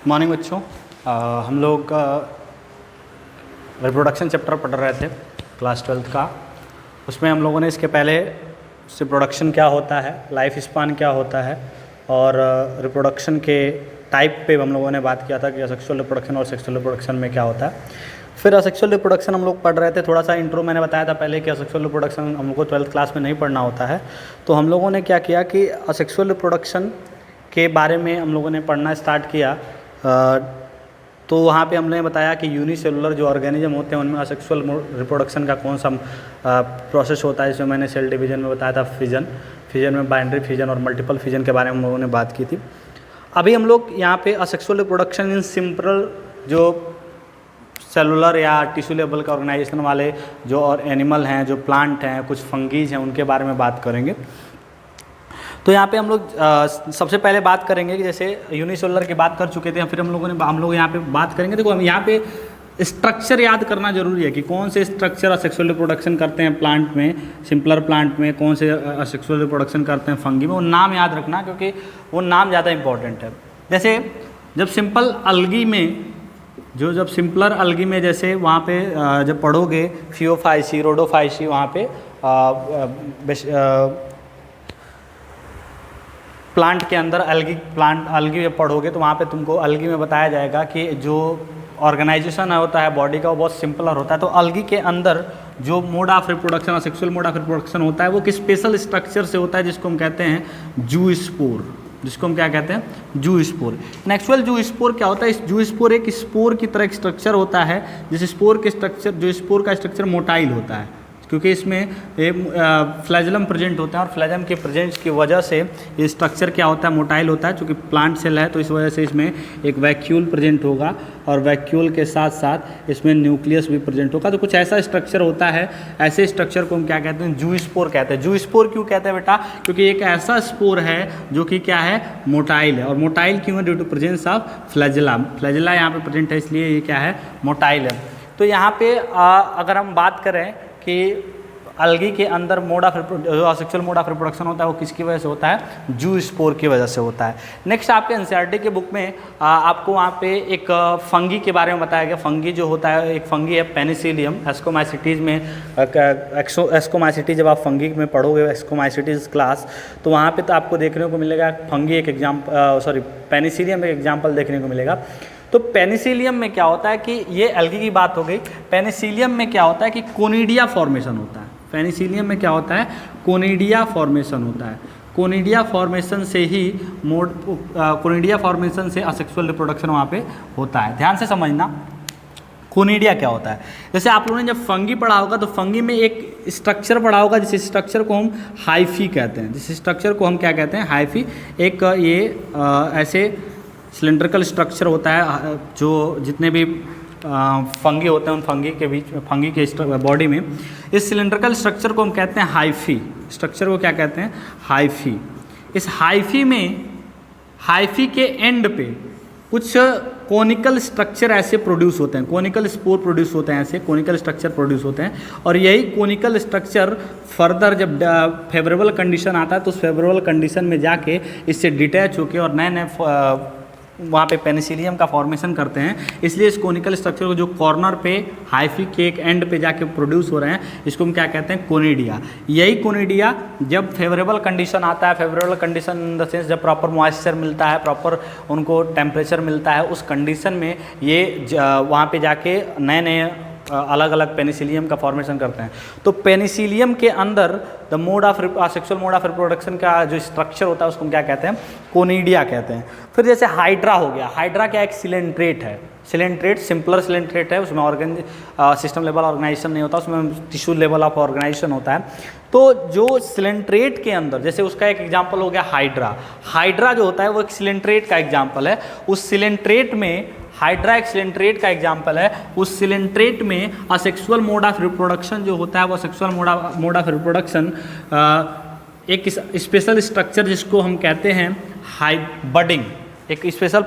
Morning बच्चों। हम लोग रिप्रोडक्शन चैप्टर पढ़ रहे थे क्लास 12th का। उसमें हम लोगों ने इसके पहले से प्रोडक्शन क्या होता है, लाइफ स्पान क्या होता है और रिप्रोडक्शन के टाइप पे हम लोगों ने बात किया था कि असेक्सुअल रिप्रोडक्शन और सेक्सुअल रिप्रोडक्शन में क्या होता है। फिर असेक्सुअल रिप्रोडक्शन हम लोग पढ़ रहे थे। थोड़ा सा इंट्रो मैंने बताया था पहले कि असेक्सुअल रिप्रोडक्शन हम लोग को 12th क्लास में नहीं पढ़ना होता है। तो हम लोगों ने क्या किया कि असेक्सुअल रिप्रोडक्शन के बारे में हम लोगों ने पढ़ना स्टार्ट किया। तो वहाँ पे हमने बताया कि यूनिसेलुलर जो ऑर्गेनिज्म होते हैं उनमें असेक्सुअल रिप्रोडक्शन का कौन सा प्रोसेस होता है। इसमें मैंने सेल डिवीजन में बताया था फिजन में बाइनरी फिजन और मल्टीपल फिजन के बारे में हम लोगों ने बात की थी। अभी हम लोग यहाँ पे असेक्सुअल रिप्रोडक्शन इन सिंपल जो सेलुलर या टिश्यू लेवल का ऑर्गेनाइजेशन वाले जो और एनिमल हैं, जो प्लांट हैं, कुछ फंगीज हैं, उनके बारे में बात करेंगे। तो यहाँ पे हम लोग सबसे पहले बात करेंगे कि जैसे यूनिसेलुलर की बात कर चुके थे, फिर हम लोग यहाँ पे बात करेंगे। देखो हम यहाँ पे स्ट्रक्चर याद करना जरूरी है कि कौन से स्ट्रक्चर असेक्सुअल रिप्रोडक्शन करते हैं प्लांट में, सिंपलर प्लांट में, कौन से असेक्सुअल रिप्रोडक्शन करते हैं फंगी में। वो नाम याद रखना क्योंकि वो नाम ज़्यादा इंपॉर्टेंट है। जैसे जब सिंपल अलगी में जब सिंपलर अलगी में जैसे वहाँ पे जब पढ़ोगे फियोफाइसी, रोडोफाइसी, वहाँ पे प्लांट के अंदर अलगी जब पढ़ोगे तो वहाँ पे तुमको अलगी में बताया जाएगा कि जो ऑर्गेनाइजेशन होता है बॉडी का वो बहुत सिंपलर होता है। तो अलगी के अंदर जो मोड ऑफ रिप्रोडक्शन और सेक्सुअल मोड ऑफ रिप्रोडक्शन होता है वो किस स्पेशल स्ट्रक्चर से होता है जिसको हम कहते हैं जूस्पोर, जिसको हम क्या कहते हैं जूस्पोर। एक्चुअल जूस्पोर क्या होता है? इस जूस्पोर एक स्पोर की तरह एक स्ट्रक्चर होता है जिस स्पोर के स्ट्रक्चर जो स्पोर का स्ट्रक्चर मोटाइल होता है क्योंकि इसमें फ्लैजलम प्रेजेंट होता है और फ्लैजलम के प्रेजेंस की वजह से ये स्ट्रक्चर क्या होता है मोटाइल होता है। क्योंकि प्लांट सेल है तो इस वजह से इसमें एक वैक्यूल प्रेजेंट होगा और वैक्यूल के साथ साथ इसमें न्यूक्लियस भी प्रेजेंट होगा। तो कुछ ऐसा स्ट्रक्चर होता है, ऐसे स्ट्रक्चर को हम क्या कहते हैं? जूस्पोर कहते हैं। जूस्पोर क्यों कहते हैं बेटा? क्योंकि एक ऐसा स्पोर है जो कि क्या है? मोटाइल है। और मोटाइल क्यों है? Due to presence of flagella. Flagella यहाँ पे प्रेजेंट है इसलिए ये क्या है? मोटाइल है। तो यहाँ पे अगर हम बात करें कि अलगी के अंदर mode of asexual mode of reproduction होता है वो किसकी वजह से होता है? जूस्पोर की वजह से होता है। नेक्स्ट आपके एनसीईआरटी के बुक में आपको वहाँ पे एक फंगी के बारे में बताया गया। फंगी जो होता है, एक फंगी है पेनिसिलियम एस्कोमाइसिटीज में। एस्कोमाइसिटीज जब आप फंगी में पढ़ोगे एस्कोमाइसिटीज क्लास तो वहाँ पे तो आपको देखने को मिलेगा फंगी एक पेनिसिलियम एक एग्जाम्पल देखने को मिलेगा। तो पेनिसिलियम में क्या होता है कि ये अलगी की बात हो गई। पेनिसिलियम में क्या होता है कि कोनिडिया फॉर्मेशन होता है। पेनिसिलियम में क्या होता है? कोनिडिया फॉर्मेशन होता है। कोनिडिया फॉर्मेशन से ही कोनिडिया फॉर्मेशन से असेक्सुअल रिप्रोडक्शन वहाँ पे होता है। ध्यान से समझना कोनिडिया क्या होता है। जैसे आप लोगों ने जब फंगी पढ़ा होगा तो फंगी में एक स्ट्रक्चर पढ़ा होगा जिस स्ट्रक्चर को हम हाइफी कहते हैं। जिस स्ट्रक्चर को हम क्या कहते हैं? हाइफी। एक ये ऐसे सिलेंड्रिकल स्ट्रक्चर होता है जो जितने भी फंगी होते हैं उन फंगी के बीच में, फंगी के बॉडी में इस सिलेंड्रिकल स्ट्रक्चर को हम कहते हैं हाइफी। स्ट्रक्चर को क्या कहते हैं? हाइफी। इस हाइफी में हाइफी के एंड पे कुछ कोनिकल स्ट्रक्चर ऐसे प्रोड्यूस होते हैं, कोनिकल स्पोर प्रोड्यूस होते हैं, ऐसे कोनिकल स्ट्रक्चर प्रोड्यूस होते हैं। और यही कोनिकल स्ट्रक्चर फर्दर जब फेवरेबल कंडीशन आता है तो उस फेवरेबल कंडीशन में जाके इससे डिटैच होके और नए नए वहाँ पे पेनिसिलियम का फॉर्मेशन करते हैं। इसलिए इस कोनिकल स्ट्रक्चर को जो कॉर्नर पे हाइफी के एक एंड पे जाके प्रोड्यूस हो रहे हैं इसको हम क्या कहते हैं? कोनिडिया। यही कोनिडिया जब फेवरेबल कंडीशन आता है, favourable condition in the sense जब प्रॉपर मॉइस्चर मिलता है, प्रॉपर उनको टेम्परेचर मिलता है, उस कंडीशन में ये वहाँ पे जाके नए नए अलग अलग पेनिसिलियम का फॉर्मेशन करते हैं। तो पेनिसिलियम के अंदर the mode of sexual mode of reproduction का जो स्ट्रक्चर होता है उसको हम क्या कहते हैं? कोनिडिया कहते हैं। फिर जैसे हाइड्रा हो गया। हाइड्रा क्या एक सिलेंट्रेट है। सिलेंट्रेट सिंपलर सिलेंट्रेट है, उसमें ऑर्गन सिस्टम लेवल ऑर्गेनाइजेशन नहीं होता, उसमें टिश्यू लेवल ऑफ ऑर्गेनाइजेशन होता है। तो जो सिलेंट्रेट के अंदर जैसे उसका एक एग्जाम्पल हो गया हाइड्रा। हाइड्रा जो होता है वो एक सिलेंट्रेट का एग्जाम्पल है। उस सिलेंट्रेट में हाइड्रा एक सिलेंट्रेट का एग्जाम्पल है। उस सिलेंट्रेट में असेक्सुअल मोड ऑफ रिप्रोडक्शन जो होता है वो सेक्सुअल मोड ऑफ रिप्रोडक्शन एक स्पेशल स्ट्रक्चर जिसको हम कहते हैं बडिंग, एक स्पेशल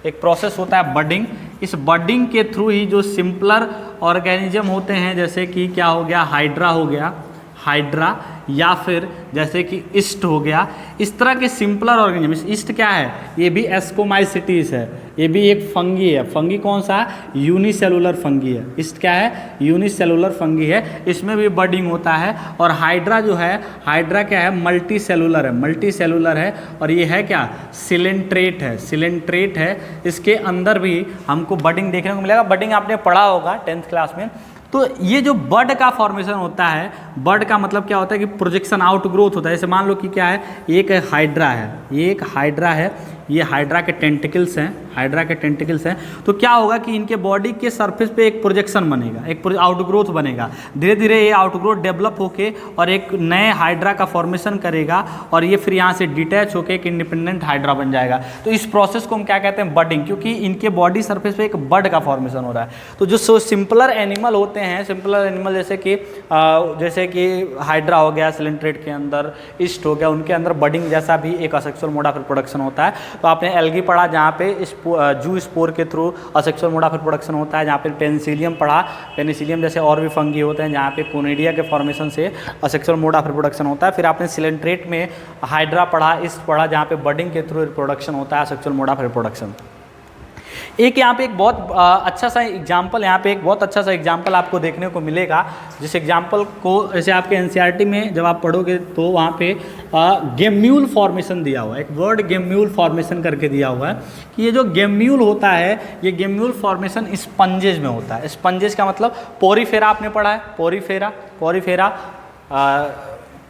एक प्रोसेस होता है बडिंग। इस बडिंग के थ्रू ही जो सिंपलर ऑर्गेनिज्म होते हैं जैसे कि क्या हो गया? हाइड्रा हो गया। हाइड्रा या फिर जैसे कि ईस्ट हो गया, इस तरह के सिंपलर ऑर्गेनिज्म। ईस्ट क्या है, ये भी एस्कोमाइसिटीज है, ये भी एक फंगी है। फंगी कौन सा, यूनिसेलुलर फंगी है। ईस्ट क्या है, यूनिसेलुलर फंगी है, इसमें भी बडिंग होता है। और हाइड्रा जो है, हाइड्रा क्या है, मल्टी सेलुलर है, मल्टी सेलुलर है। और ये है क्या, सिलेंट्रेट है, सिलेंट्रेट है। इसके अंदर भी हमको बडिंग देखने को मिलेगा। बडिंग आपने पढ़ा होगा 10th क्लास में। तो ये जो बड का फॉर्मेशन होता है, बड का मतलब क्या होता है कि प्रोजेक्शन, आउट ग्रोथ होता है। जैसे मान लो कि क्या है, एक हाइड्रा है, ये एक हाइड्रा है, ये हाइड्रा के टेंटिकल्स हैं, हाइड्रा के टेंटिकल्स हैं। तो क्या होगा कि इनके बॉडी के सरफेस पे एक प्रोजेक्शन बनेगा, एक आउटग्रोथ बनेगा। धीरे धीरे ये आउटग्रोथ डेवलप होके और एक नए हाइड्रा का फॉर्मेशन करेगा, और ये फिर यहाँ से डिटैच होकर एक इंडिपेंडेंट हाइड्रा बन जाएगा। तो इस प्रोसेस को हम क्या कहते हैं, बडिंग, क्योंकि इनके बॉडी सरफेस पे एक बड का फॉर्मेशन हो रहा है। तो जो सिंपलर एनिमल होते हैं, सिंपलर एनिमल जैसे कि हाइड्रा हो गया, सिलेंट्रेट के अंदर, ईस्ट हो गया, उनके अंदर बडिंग जैसा भी एक असेक्सुअल मोड ऑफ रिप्रोडक्शन होता है। तो आपने एल्गी पढ़ा जहाँ पे जू स्पोर के through asexual mode of reproduction होता है। जहाँ पे पेनिसिलियम पढ़ा, पेनिसिलियम जैसे और भी फंगी होते हैं जहाँ पे कोनिडिया के फॉर्मेशन से असेक्सुअल मोड ऑफ रिप्रोडक्शन होता है। फिर आपने सिलेंट्रेट में हाइड्रा पढ़ा, ईस्ट पढ़ा, जहाँ पे बडिंग के थ्रू रिप्रोडक्शन होता है, असेक्सुअल मोड ऑफ रिप्रोडक्शन। एक यहाँ पे एक बहुत अच्छा सा एग्जाम्पल, यहाँ पे एक बहुत अच्छा सा एग्जाम्पल आपको देखने को मिलेगा। जिस एग्जाम्पल को जैसे आपके एनसीईआरटी में जब आप पढ़ोगे तो वहाँ पे गेम्यूल फॉर्मेशन दिया हुआ है, एक वर्ड गेम्यूल फॉर्मेशन करके दिया हुआ है कि ये जो गेम्यूल होता है, ये गेम्यूल फॉर्मेशन स्पंजेज में होता है। स्पंजेज का मतलब पोरीफेरा आपने पढ़ा है, पोरीफेरा, पोरीफेरा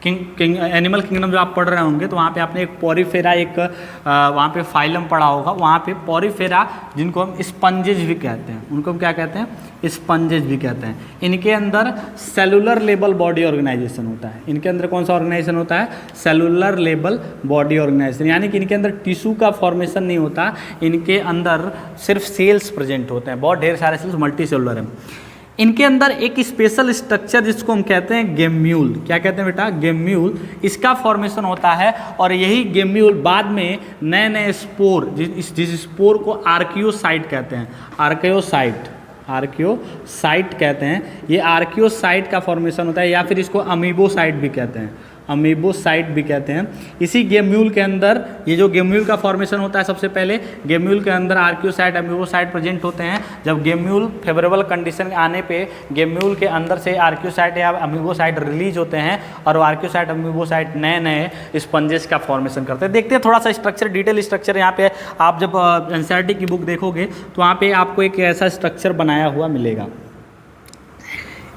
एनिमल किंगडम जो आप पढ़ रहे होंगे तो वहाँ पे आपने एक पोरीफेरा, एक वहाँ पे फाइलम पढ़ा होगा। वहाँ पे पोरीफेरा जिनको हम स्पंजेज भी कहते हैं, उनको हम क्या कहते हैं, स्पंजेज भी कहते हैं। इनके अंदर सेलुलर लेवल बॉडी ऑर्गेनाइजेशन होता है। इनके अंदर कौन सा ऑर्गेनाइजेशन होता है, सेलुलर लेवल बॉडी ऑर्गेनाइजेशन, यानी कि इनके अंदर टिश्यू का फॉर्मेशन नहीं होता, इनके अंदर सिर्फ सेल्स प्रेजेंट होते हैं, बहुत ढेर सारे सेल्स, मल्टी सेलुलर है। इनके अंदर एक स्पेशल स्ट्रक्चर जिसको हम कहते हैं गेम्यूल, क्या कहते हैं बेटा, गेम्यूल, इसका फॉर्मेशन होता है। और यही गेम्यूल बाद में नए नए स्पोर, जिस स्पोर को आर्कियोसाइट कहते हैं, आर्कियोसाइट, आर्कियोसाइट कहते हैं, ये आर्कियोसाइट का फॉर्मेशन होता है, या फिर इसको अमीबोसाइट भी कहते हैं, अमीबोसाइट भी कहते हैं। इसी गेम्यूल के अंदर ये जो गेम्यूल का फॉर्मेशन होता है, सबसे पहले गेम्यूल के अंदर आर्कियोसाइट, अमीबोसाइट प्रेजेंट होते हैं। जब गेम्यूल फेवरेबल कंडीशन आने पे गेम्यूल के अंदर से आर्कियोसाइट या अमीबोसाइट रिलीज होते हैं, और वो आर्कियोसाइट, अमीबोसाइट नए नए स्पंजेस का फॉर्मेशन करते हैं। देखते हैं थोड़ा सा स्ट्रक्चर, डिटेल स्ट्रक्चर। यहाँ पे आप जब एनसीईआरटी की बुक देखोगे तो वहाँ पे आपको एक ऐसा स्ट्रक्चर बनाया हुआ मिलेगा,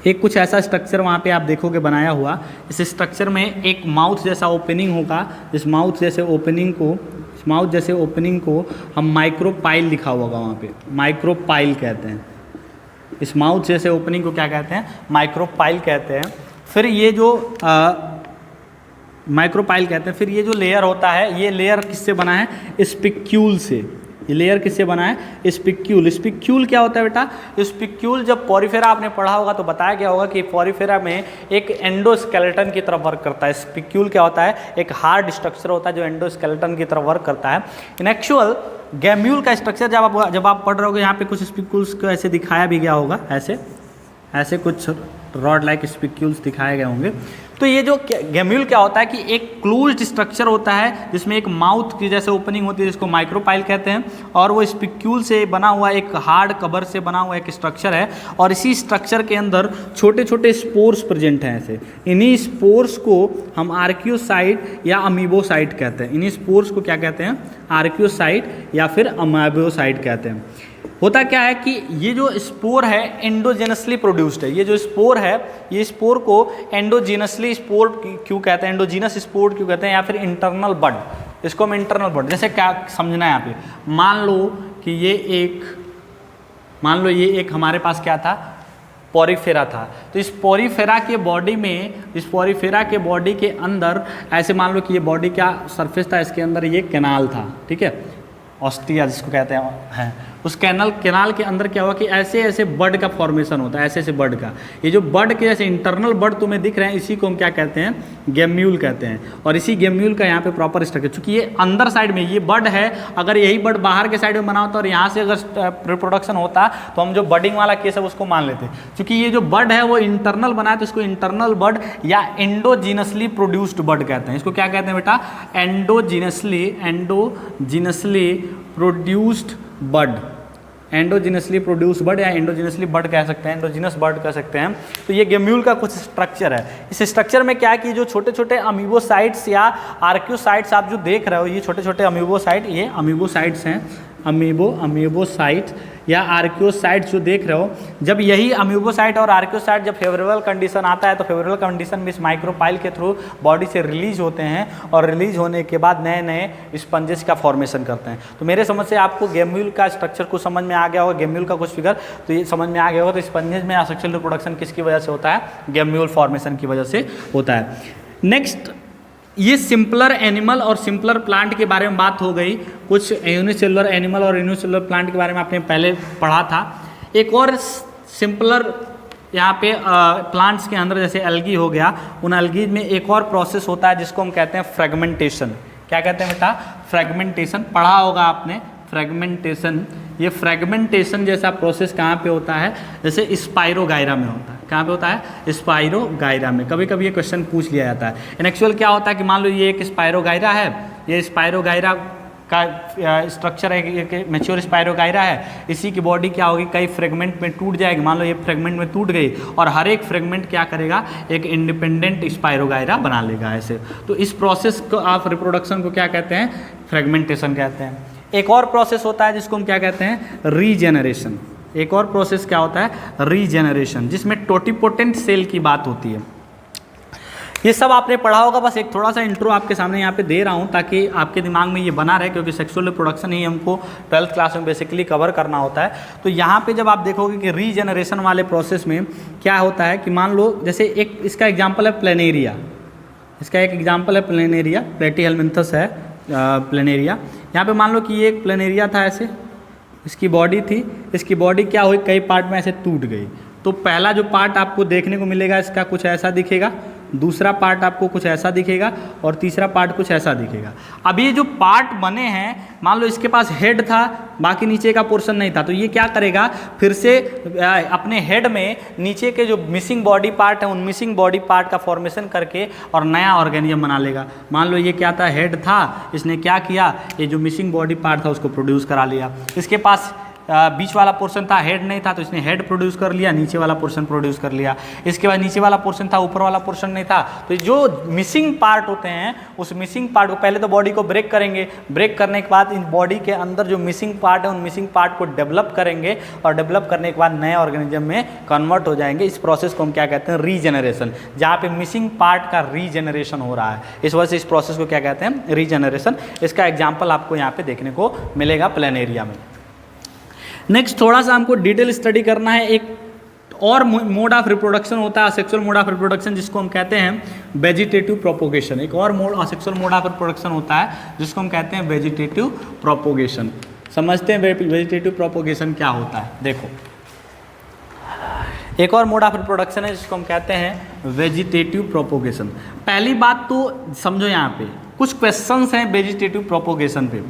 एक कुछ ऐसा स्ट्रक्चर वहाँ पे आप देखोगे बनाया हुआ। इस स्ट्रक्चर में एक माउथ जैसा ओपनिंग होगा, इस माउथ जैसे ओपनिंग को हम माइक्रोपाइल लिखा होगा वहाँ पे, माइक्रोपाइल कहते हैं। इस माउथ जैसे ओपनिंग को क्या कहते हैं, माइक्रोपाइल कहते हैं। फिर ये जो माइक्रोपाइल कहते हैं, फिर ये जो लेयर होता है, ये लेयर किससे बना है, स्पिक्यूल से। ये लेयर किससे बना है, स्पिक्यूल। स्पिक्यूल क्या होता है बेटा, स्पिक्यूल जब पोरीफेरा आपने पढ़ा होगा तो बताया गया होगा कि पोरीफेरा में एक एंडोस्केलेटन की तरफ वर्क करता है। स्पिक्यूल क्या होता है, एक हार्ड स्ट्रक्चर होता है जो एंडोस्केलेटन की तरफ वर्क करता है। इन एक्चुअल गेम्यूल का स्ट्रक्चर जब आप पढ़ रहे होगे, यहाँ पे कुछ स्पिक्यूल्स को ऐसे दिखाया भी गया होगा, ऐसे कुछ रॉड लाइक स्पिक्यूल्स दिखाए गए होंगे। तो ये जो गेम्यूल क्या होता है कि एक क्लोज्ड स्ट्रक्चर होता है जिसमें एक माउथ की जैसे ओपनिंग होती है, जिसको माइक्रोपाइल कहते हैं, और वो स्पिक्यूल से बना हुआ एक हार्ड कवर से बना हुआ एक स्ट्रक्चर है। और इसी स्ट्रक्चर के अंदर छोटे छोटे स्पोर्स प्रेजेंट हैं ऐसे। इन्हीं स्पोर्स को हम आर्कियोसाइट या अमीबोसाइट कहते हैं। इन्हीं स्पोर्स को क्या कहते हैं, आर्कियोसाइट या फिर अमीबोसाइट कहते हैं। होता क्या है कि ये जो स्पोर है एंडोजेनसली प्रोड्यूस्ड है। ये जो स्पोर है, ये स्पोर को एंडोजीनसली स्पोर क्यों कहते हैं, एंडोजीनस स्पोर क्यों कहते हैं, या फिर इंटरनल बड, इसको हम इंटरनल बड, जैसे क्या समझना है यहाँ पे, मान लो कि ये एक हमारे पास क्या था, पोरीफेरा था। तो इस पोरीफेरा के बॉडी में, इस पोरीफेरा के बॉडी के अंदर ऐसे मान लो कि ये बॉडी क्या सरफेस था, इसके अंदर ये कैनाल था, ठीक है, ऑस्टिया जिसको कहते हैं। उस कैनाल के अंदर क्या हुआ कि ऐसे ऐसे बड का फॉर्मेशन होता है, ऐसे ऐसे बड का। ये जो बड के जैसे इंटरनल बड तुम्हें दिख रहे हैं, इसी को हम क्या कहते हैं, गेम्यूल कहते हैं। और इसी गेम्यूल का यहाँ पे प्रॉपर स्ट्रक्चर, चूंकि ये अंदर साइड में ये बड है, अगर यही बड बाहर के साइड में बना होता और यहाँ से अगर रिप्रोडक्शन होता तो हम जो बडिंग वाला केस है उसको मान लेते। क्योंकि ये जो बड है वो इंटरनल बना है तो इसको इंटरनल बड या एंडोजीनसली प्रोड्यूस्ड बड कहते हैं। इसको क्या कहते हैं बेटा, एंडोजीनसली प्रोड्यूस्ड बड, एंडोजीनसली प्रोड्यूस बड या एंडोजीनसली बड कह सकते हैं, एंडोजीनस बड कह सकते हैं। तो ये गेम्यूल का कुछ स्ट्रक्चर है। इस स्ट्रक्चर में क्या है कि जो छोटे छोटे अमीबोसाइट्स या आर्क्योसाइट्स आप जो देख रहे हो, ये छोटे छोटे अमीबोसाइट, ये अमीबोसाइट्स हैं, अमीबोसाइट या आर्क्योसाइट्स जो देख रहे हो, जब यही अमीबोसाइट और आर्क्योसाइट जब फेवरेबल कंडीशन आता है तो फेवरेबल कंडीशन में इस माइक्रोपाइल के थ्रू बॉडी से रिलीज होते हैं और रिलीज होने के बाद नए नए स्पंजेस का फॉर्मेशन करते हैं। तो मेरे समझ से आपको गेम्यूल का स्ट्रक्चर कुछ समझ में आ गया होगा, गेम्यूल का कुछ फिगर तो ये समझ में आ गया होगा। तो स्पंजेस में असेक्सुअल रिप्रोडक्शन किसकी वजह से होता है, गेम्यूल फॉर्मेशन की वजह से होता है। नेक्स्ट, ये सिंपलर एनिमल और सिंपलर प्लांट के बारे में बात हो गई। कुछ यूनिसेलुलर एनिमल और यूनिसेलुलर प्लांट के बारे में आपने पहले पढ़ा था। एक और सिंपलर यहाँ पे प्लांट्स के अंदर जैसे एल्गी हो गया, उन एल्गी में एक और प्रोसेस होता है जिसको हम कहते हैं फ्रेगमेंटेशन। क्या कहते हैं बेटा, फ्रेगमेंटेशन। पढ़ा होगा आपने फ्रेगमेंटेशन। ये फ्रेगमेंटेशन जैसा प्रोसेस कहाँ पे होता है, जैसे स्पाइरोगाइरा में होता है। कहाँ पे होता है, स्पाइरोगाइरा में। कभी कभी ये क्वेश्चन पूछ लिया जाता है। इन एक्चुअल क्या होता है कि मान लो ये एक स्पाइरोगाइरा है, ये स्पाइरोगाइरा का स्ट्रक्चर है, एक मैच्योर स्पाइरोगाइरा है। इसी की बॉडी क्या होगी, कई फ्रेगमेंट में टूट जाएगी। मान लो ये फ्रेगमेंट में टूट गई और हर एक फ्रेगमेंट क्या करेगा, एक इंडिपेंडेंट स्पाइरोगाइरा बना लेगा ऐसे। तो इस प्रोसेस को आप रिप्रोडक्शन को क्या कहते हैं, फ्रेगमेंटेशन कहते हैं। एक और प्रोसेस होता है जिसको हम क्या कहते हैं, रीजेनरेशन। एक और प्रोसेस क्या होता है, रीजेनरेशन, जिसमें टोटिपोटेंट सेल की बात होती है। ये सब आपने पढ़ा होगा, बस एक थोड़ा सा इंट्रो आपके सामने यहाँ पे दे रहा हूँ ताकि आपके दिमाग में ये बना रहे, क्योंकि सेक्सुअल रिप्रोडक्शन ही हमको 12th क्लास में बेसिकली कवर करना होता है। तो यहाँ पे जब आप देखोगे कि रीजेनरेशन वाले प्रोसेस में क्या होता है कि मान लो जैसे एक इसका एग्जाम्पल है प्लेनेरिया, इसका एक एग्जाम्पल है प्लेनेरिया, प्लेटीहेलमिन्थस है प्लेनेरिया। यहाँ पे मान लो कि ये एक प्लेनेरिया था, ऐसे इसकी बॉडी थी, इसकी बॉडी क्या हुई, कई पार्ट में ऐसे टूट गई। तो पहला जो पार्ट आपको देखने को मिलेगा इसका कुछ ऐसा दिखेगा, दूसरा पार्ट आपको कुछ ऐसा दिखेगा और तीसरा पार्ट कुछ ऐसा दिखेगा। अब ये जो पार्ट बने हैं, मान लो इसके पास हेड था, बाकी नीचे का पोर्शन नहीं था, तो ये क्या करेगा, फिर से अपने हेड में नीचे के जो मिसिंग बॉडी पार्ट है उन मिसिंग बॉडी पार्ट का फॉर्मेशन करके और नया ऑर्गेनिज्म बना लेगा। मान लो ये क्या था, हेड था, इसने क्या किया, ये जो मिसिंग बॉडी पार्ट था उसको प्रोड्यूस करा लिया। इसके पास बीच वाला पोर्शन था, हेड नहीं था, तो इसने हेड प्रोड्यूस कर लिया, नीचे वाला पोर्शन प्रोड्यूस कर लिया। इसके बाद नीचे वाला पोर्शन था, ऊपर वाला पोर्शन नहीं था, तो जो मिसिंग पार्ट होते हैं उस मिसिंग पार्ट को पहले तो बॉडी को ब्रेक करेंगे, ब्रेक करने के बाद इन बॉडी के अंदर जो मिसिंग पार्ट है उन मिसिंग पार्ट को डेवलप करेंगे और डेवलप करने के बाद नए ऑर्गेनिज्म में कन्वर्ट हो जाएंगे। इस प्रोसेस को हम क्या कहते हैं, रीजेनरेशन, जहाँ पे मिसिंग पार्ट का रीजेनरेशन हो रहा है। इस वजह से इस प्रोसेस को क्या कहते हैं, रीजेनरेशन। इसका एग्जाम्पल आपको यहाँ पे देखने को मिलेगा प्लेनेरिया में। नेक्स्ट थोड़ा सा हमको डिटेल स्टडी करना है। एक और मोड ऑफ रिप्रोडक्शन होता है, असेक्सुअल मोड ऑफ रिप्रोडक्शन, जिसको हम कहते हैं वेजिटेटिव प्रोपोगेशन। एक और mode asexual mode of reproduction होता है जिसको हम कहते हैं वेजिटेटिव प्रोपोगेशन। समझते हैं वेजिटेटिव प्रोपोगेशन क्या होता है। देखो, एक और मोड ऑफ रिप्रोडक्शन है जिसको हम कहते हैं वेजिटेटिव प्रोपोगेशन। पहली बात तो समझो, यहाँ पे कुछ क्वेश्चंस हैं वेजिटेटिव प्रोपोगेशन पे।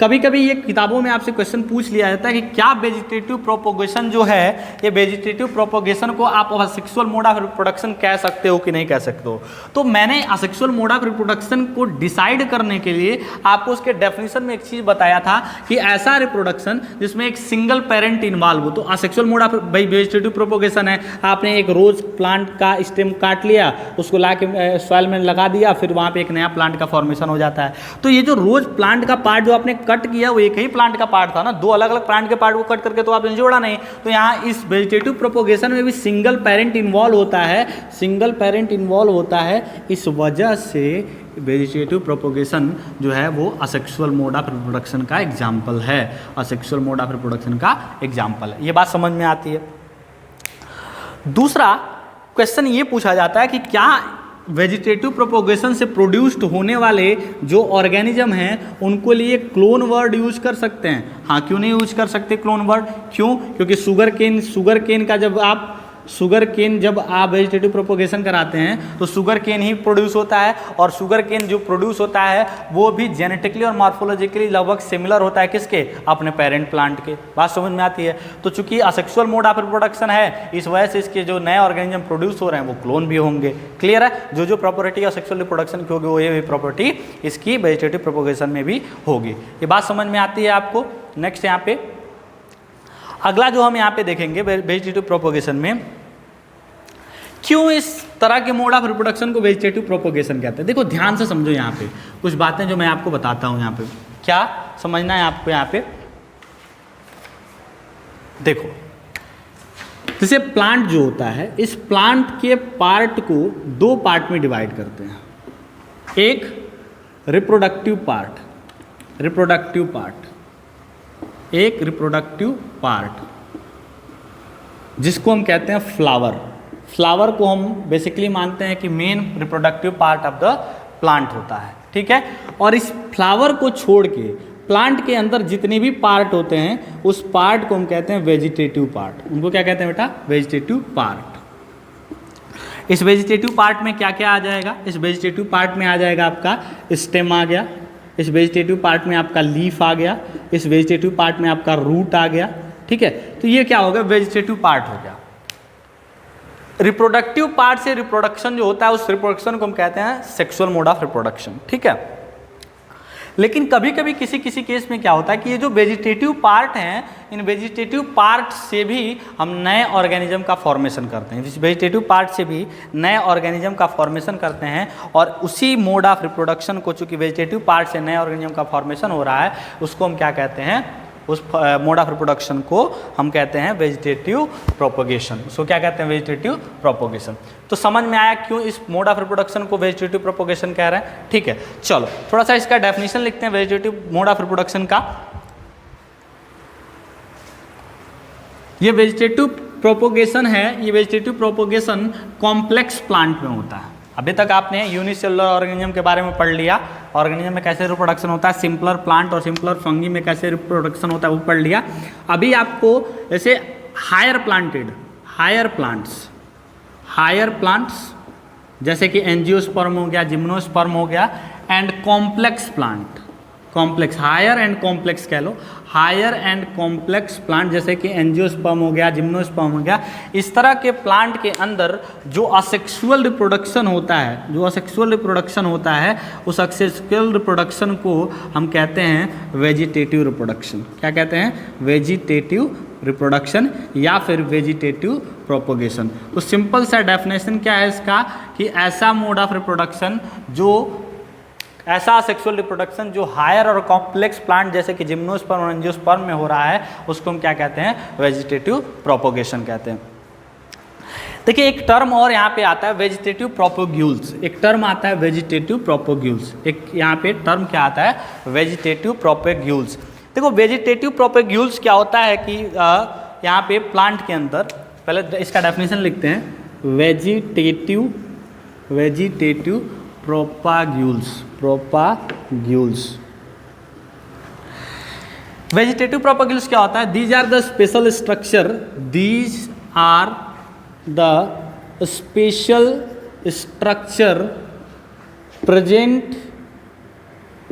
कभी कभी ये किताबों में आपसे क्वेश्चन पूछ लिया जाता है कि क्या वेजिटेटिव प्रोपोगेशन जो है, ये वेजिटेटिव प्रोपोगेशन को आप असेक्सुअल मोड ऑफ रिप्रोडक्शन कह सकते हो कि नहीं कह सकते हो। तो मैंने असेक्सुअल मोड ऑफ रिप्रोडक्शन को डिसाइड करने के लिए आपको उसके डेफिनेशन में एक चीज़ बताया था कि ऐसा रिप्रोडक्शन जिसमें एक सिंगल पेरेंट इन्वॉल्व हो, तो असेक्सुअल मोड ऑफ भाई वेजिटेटिव प्रोपोगेशन है, आपने एक रोज प्लांट का स्टेम काट लिया, उसको ला के सॉइल में लगा दिया, फिर वहाँ पे एक नया प्लांट का फॉर्मेशन हो जाता है। तो ये जो रोज प्लांट का पार्ट जो आपने कट किया वो एक ही प्लांट का पार्ट था ना, दो अलग अलग प्लांट के पार्ट को कट करके तो आपने जोड़ा नहीं। तो यहाँ इस वेजिटेटिव प्रोपोगेशन में भी सिंगल पेरेंट इन्वॉल्व होता है, सिंगल पेरेंट इन्वॉल्व होता है। इस वजह से वेजिटेटिव प्रोपोगेशन जो है वो असेक्सुअल मोड ऑफ रिप्रोडक्शन का एग्जाम्पल है, असेक्सुअल मोड ऑफ रिप्रोडक्शन का एग्जाम्पल है। ये बात समझ में आती है। दूसरा क्वेश्चन ये पूछा जाता है कि क्या वेजिटेटिव प्रोपोगेशन से प्रोड्यूस्ड होने वाले जो ऑर्गेनिज्म हैं उनको लिए क्लोन वर्ड यूज कर सकते हैं। हाँ, क्यों नहीं यूज कर सकते क्लोन वर्ड? क्यों? क्योंकि शुगर केन का जब आप वेजिटेटिव प्रोपोगेशन कराते हैं तो शुगर केन ही प्रोड्यूस होता है, और शुगर केन जो प्रोड्यूस होता है वो भी जेनेटिकली और मॉर्फोलॉजिकली लगभग सिमिलर होता है किसके? अपने पेरेंट प्लांट के। बात समझ में आती है? तो चूंकि असेक्सुअल मोड ऑफ रिप्रोडक्शन है, इस वजह से इसके जो नए ऑर्गेनिज्म प्रोड्यूस हो रहे हैं वो क्लोन भी होंगे। क्लियर है? जो प्रॉपर्टी असेक्सुअल रिप्रोडक्शन की होगी वो ये भी प्रॉपर्टी इसकी वेजिटेटिव प्रोपोगेशन में भी होगी। ये बात समझ में आती है आपको? नेक्स्ट यहाँ पे अगला जो हम यहाँ पे देखेंगे वेजिटेटिव प्रोपोगेशन में, क्यों इस तरह के मोड ऑफ रिप्रोडक्शन को वेजिटेटिव प्रोपोगेशन कहते हैं। देखो ध्यान से समझो, यहाँ पे कुछ बातें जो मैं आपको बताता हूँ, यहाँ पे क्या समझना है आपको। यहाँ पे देखो, जैसे प्लांट जो होता है, इस प्लांट के पार्ट को दो पार्ट में डिवाइड करते हैं। एक रिप्रोडक्टिव पार्ट जिसको हम कहते हैं फ्लावर को हम बेसिकली मानते हैं कि main reproductive part of the plant होता है, ठीक है। और इस फ्लावर को छोड़ के प्लांट के अंदर जितने भी पार्ट होते हैं उस पार्ट को हम कहते हैं वेजिटेटिव पार्ट। उनको क्या कहते हैं बेटा? Vegetative part. इस वेजिटेटिव पार्ट में क्या क्या आ जाएगा? इस वेजिटेटिव पार्ट में आ जाएगा आपका स्टेम आ गया, इस वेजिटेटिव पार्ट में आपका लीफ आ गया, इस वेजिटेटिव पार्ट में आपका रूट आ गया, ठीक है। तो ये क्या हो गया? वेजिटेटिव पार्ट हो गया। रिप्रोडक्टिव पार्ट से रिप्रोडक्शन जो होता है उस रिप्रोडक्शन को हम कहते हैं सेक्सुअल मोड ऑफ रिप्रोडक्शन, ठीक है। लेकिन कभी कभी किसी केस में क्या होता है कि ये जो वेजिटेटिव पार्ट हैं, इन वेजिटेटिव पार्ट से भी हम नए ऑर्गेनिज्म का फॉर्मेशन करते हैं। इस वेजिटेटिव पार्ट से भी नए ऑर्गेनिज्म का फॉर्मेशन करते हैं, और उसी मोड ऑफ रिप्रोडक्शन को, चूंकि वेजिटेटिव पार्ट से नए ऑर्गेनिज्म का फॉर्मेशन हो रहा है, उसको हम क्या कहते हैं? उस मोड ऑफ रिप्रोडक्शन को हम कहते हैं वेजिटेटिव प्रोपोगेशन। उसको क्या कहते हैं? Vegetative propagation. तो समझ में आया क्यों इस मोड ऑफ रिप्रोडक्शन को वेजिटेटिव प्रोपोगेशन कह रहे हैं, ठीक है। चलो थोड़ा सा इसका डेफिनेशन लिखते हैं वेजिटेटिव मोड ऑफ रिप्रोडक्शन का। ये वेजिटेटिव प्रोपोगेशन है, ये वेजिटेटिव प्रोपोगेशन कॉम्प्लेक्स प्लांट में होता है। अभी तक आपने यूनिसेलुलर ऑर्गेनिज्म के बारे में पढ़ लिया, ऑर्गेनिज्म में कैसे रिप्रोडक्शन होता है, सिंपलर प्लांट और सिंपलर फंगी में कैसे रिप्रोडक्शन होता है वो पढ़ लिया। अभी आपको जैसे हायर प्लांट्स जैसे कि एंजियोस्पर्म हो गया, जिम्नोस्पर्म हो गया, and complex plant, higher and complex कह लो, हायर एंड कॉम्प्लेक्स प्लांट जैसे कि एंजियोस्पर्म हो गया, जिम्नोस्पर्म हो गया। इस तरह के प्लांट के अंदर जो असेक्सुअल रिप्रोडक्शन होता है, उस असेक्सुअल रिप्रोडक्शन को हम कहते हैं वेजिटेटिव रिप्रोडक्शन। क्या कहते हैं? वेजिटेटिव रिप्रोडक्शन या फिर वेजिटेटिव प्रोपोगेशन। तो सिंपल सा डेफिनेशन क्या है इसका कि ऐसा मोड ऑफ रिप्रोडक्शन ऐसा सेक्सुअल रिप्रोडक्शन जो हायर और कॉम्प्लेक्स प्लांट जैसे कि जिम्नोस्पर्म और एंजियोस्पर्म में हो रहा है उसको हम क्या कहते हैं? वेजिटेटिव प्रोपोगेशन कहते हैं। देखिए एक टर्म और यहाँ पे आता है वेजिटेटिव प्रोपोग्यूल्स। एक यहाँ पे टर्म क्या आता है? वेजिटेटिव प्रोपोग्यूल्स। देखो वेजिटेटिव प्रोपोग्यूल्स क्या होता है कि यहाँ पे प्लांट के अंदर, पहले इसका डेफिनेशन लिखते हैं, वेजिटेटिव प्रोपाग्यूल्स। वेजिटेटिव प्रोपाग्यूल्स क्या होता है? These are the special structure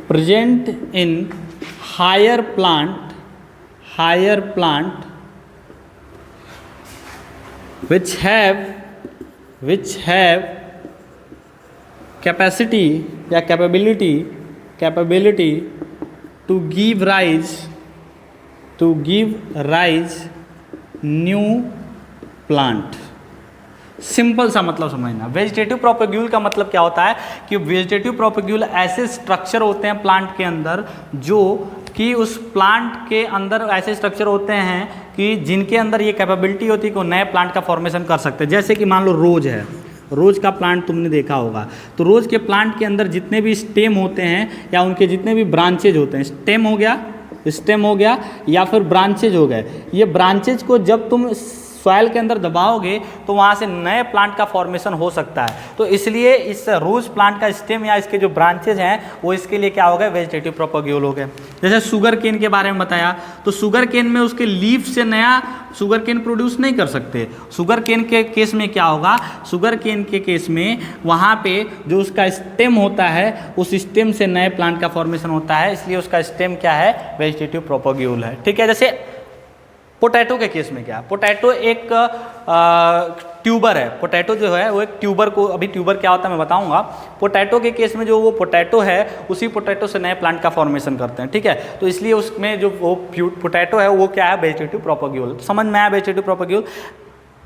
present in higher plant which have capacity या capability to give rise new plant। Simple सा मतलब समझना। वेजिटेटिव प्रोपोग्यूल का मतलब क्या होता है कि वेजिटेटिव प्रोपोग्यूल ऐसे स्ट्रक्चर होते हैं प्लांट के अंदर जो कि उस प्लांट के अंदर ऐसे स्ट्रक्चर होते हैं कि जिनके अंदर ये कैपेबिलिटी होती है कि वो नए प्लांट का फॉर्मेशन कर सकते हैं। जैसे कि मान लो रोज है, रोज का प्लांट तुमने देखा होगा, तो रोज के प्लांट के अंदर जितने भी स्टेम होते हैं या उनके जितने भी ब्रांचेज होते हैं, स्टेम हो गया या फिर ब्रांचेज हो गए, ये ब्रांचेज को जब तुम सॉइल के अंदर दबाओगे तो वहाँ से नए प्लांट का फॉर्मेशन हो सकता है। तो इसलिए इस रोज प्लांट का स्टेम या इसके जो ब्रांचेज हैं वो इसके लिए क्या हो गए, वेजिटेटिव प्रोपोग्यूल हो गए। जैसे शुगर केन के बारे में बताया, तो शुगर केन में उसके लीफ से नया शुगर केन प्रोड्यूस नहीं कर सकते। शुगर केन के केस में क्या होगा, शुगर केन के केस में वहाँ पे जो उसका स्टेम होता है उस स्टेम से नए प्लांट का फॉर्मेशन होता है, इसलिए उसका स्टेम क्या है, वेजिटेटिव प्रोपोग्यूल है। ठीक है। जैसे पोटैटो के केस में क्या, पोटैटो एक ट्यूबर है। पोटैटो जो है वो एक ट्यूबर को, अभी ट्यूबर क्या होता है मैं बताऊंगा। पोटैटो के केस में जो वो पोटैटो है उसी पोटैटो से नए प्लांट का फॉर्मेशन करते हैं। ठीक है। तो इसलिए उसमें जो वो पोटैटो है वो क्या है, वेजिटेटिव प्रोपोग्यूल। समझ में आया वेजिटेटिव प्रोपोग्यूल,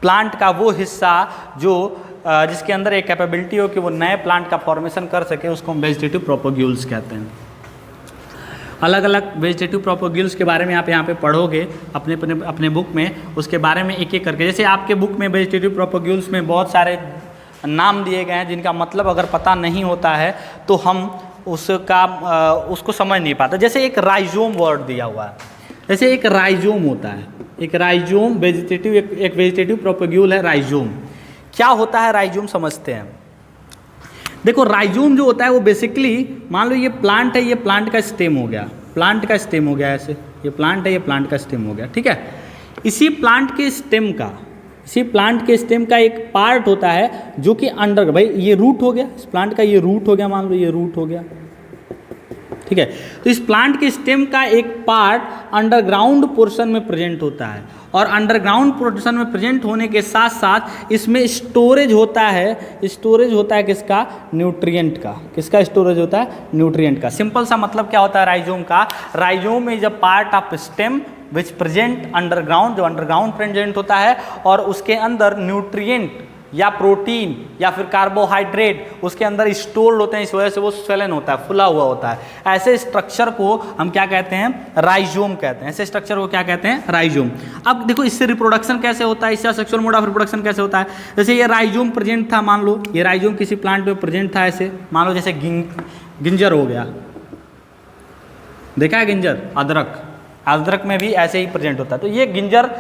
प्लांट का वो हिस्सा जो जिसके अंदर एक कैपेबिलिटी हो कि वो नए प्लांट का फॉर्मेशन कर सके, उसको हम वेजिटेटिव प्रोपोग्यूल्स कहते हैं। अलग अलग वेजिटेटिव प्रोपोग्यूल्स के बारे में आप यहाँ पे पढ़ोगे अपने बुक में, उसके बारे में एक एक करके। जैसे आपके बुक में वेजिटेटिव प्रोपोग्यूल्स में बहुत सारे नाम दिए गए हैं जिनका मतलब अगर पता नहीं होता है तो हम उसको समझ नहीं पाते। जैसे एक राइजोम वर्ड दिया हुआ है, जैसे एक राइजोम होता है, एक राइजोम वेजिटेटिव एक वेजिटेटिव प्रोपोग्यूल है राइजोम। क्या होता है राइजोम, समझते हैं। देखो राइजोम जो होता है वो बेसिकली, मान लो ये प्लांट है, ये प्लांट का स्टेम हो गया, प्लांट का स्टेम हो गया, ऐसे ये प्लांट है, ये प्लांट का स्टेम हो गया। ठीक है। इसी प्लांट के स्टेम का एक पार्ट होता है जो कि अंडर, भाई ये रूट हो गया, इस प्लांट का ये रूट हो गया, मान लो ये रूट हो गया। ठीक है। तो इस प्लांट के स्टेम का एक पार्ट अंडरग्राउंड पोर्शन में प्रेजेंट होता है, और अंडरग्राउंड पोर्शन में प्रेजेंट होने के साथ साथ इसमें स्टोरेज होता है। स्टोरेज होता है किसका, न्यूट्रिएंट का। किसका स्टोरेज होता है, न्यूट्रिएंट का। सिंपल सा मतलब क्या होता है राइजोम का, rhizome is a part of stem which present underground, जो अंडरग्राउंड प्रेजेंट होता है, और उसके अंदर न्यूट्रिएंट या प्रोटीन या फिर कार्बोहाइड्रेट उसके अंदर स्टोर्ड होते हैं, इस वजह से वो स्वेलन होता है, फुला हुआ होता है। ऐसे स्ट्रक्चर को हम क्या कहते हैं, राइजोम कहते हैं। ऐसे स्ट्रक्चर को क्या कहते हैं, राइजोम। अब देखो इससे रिप्रोडक्शन कैसे होता है, इससे सेक्सुअल मोड ऑफ रिप्रोडक्शन कैसे होता है। जैसे ये राइजोम प्रेजेंट था, मान लो ये राइजोम किसी प्लांट में प्रेजेंट था, ऐसे मान लो जैसे गिंजर हो गया, देखा है गिंजर, अदरक में भी ऐसे ही प्रेजेंट होता है। तो ये गिंजर,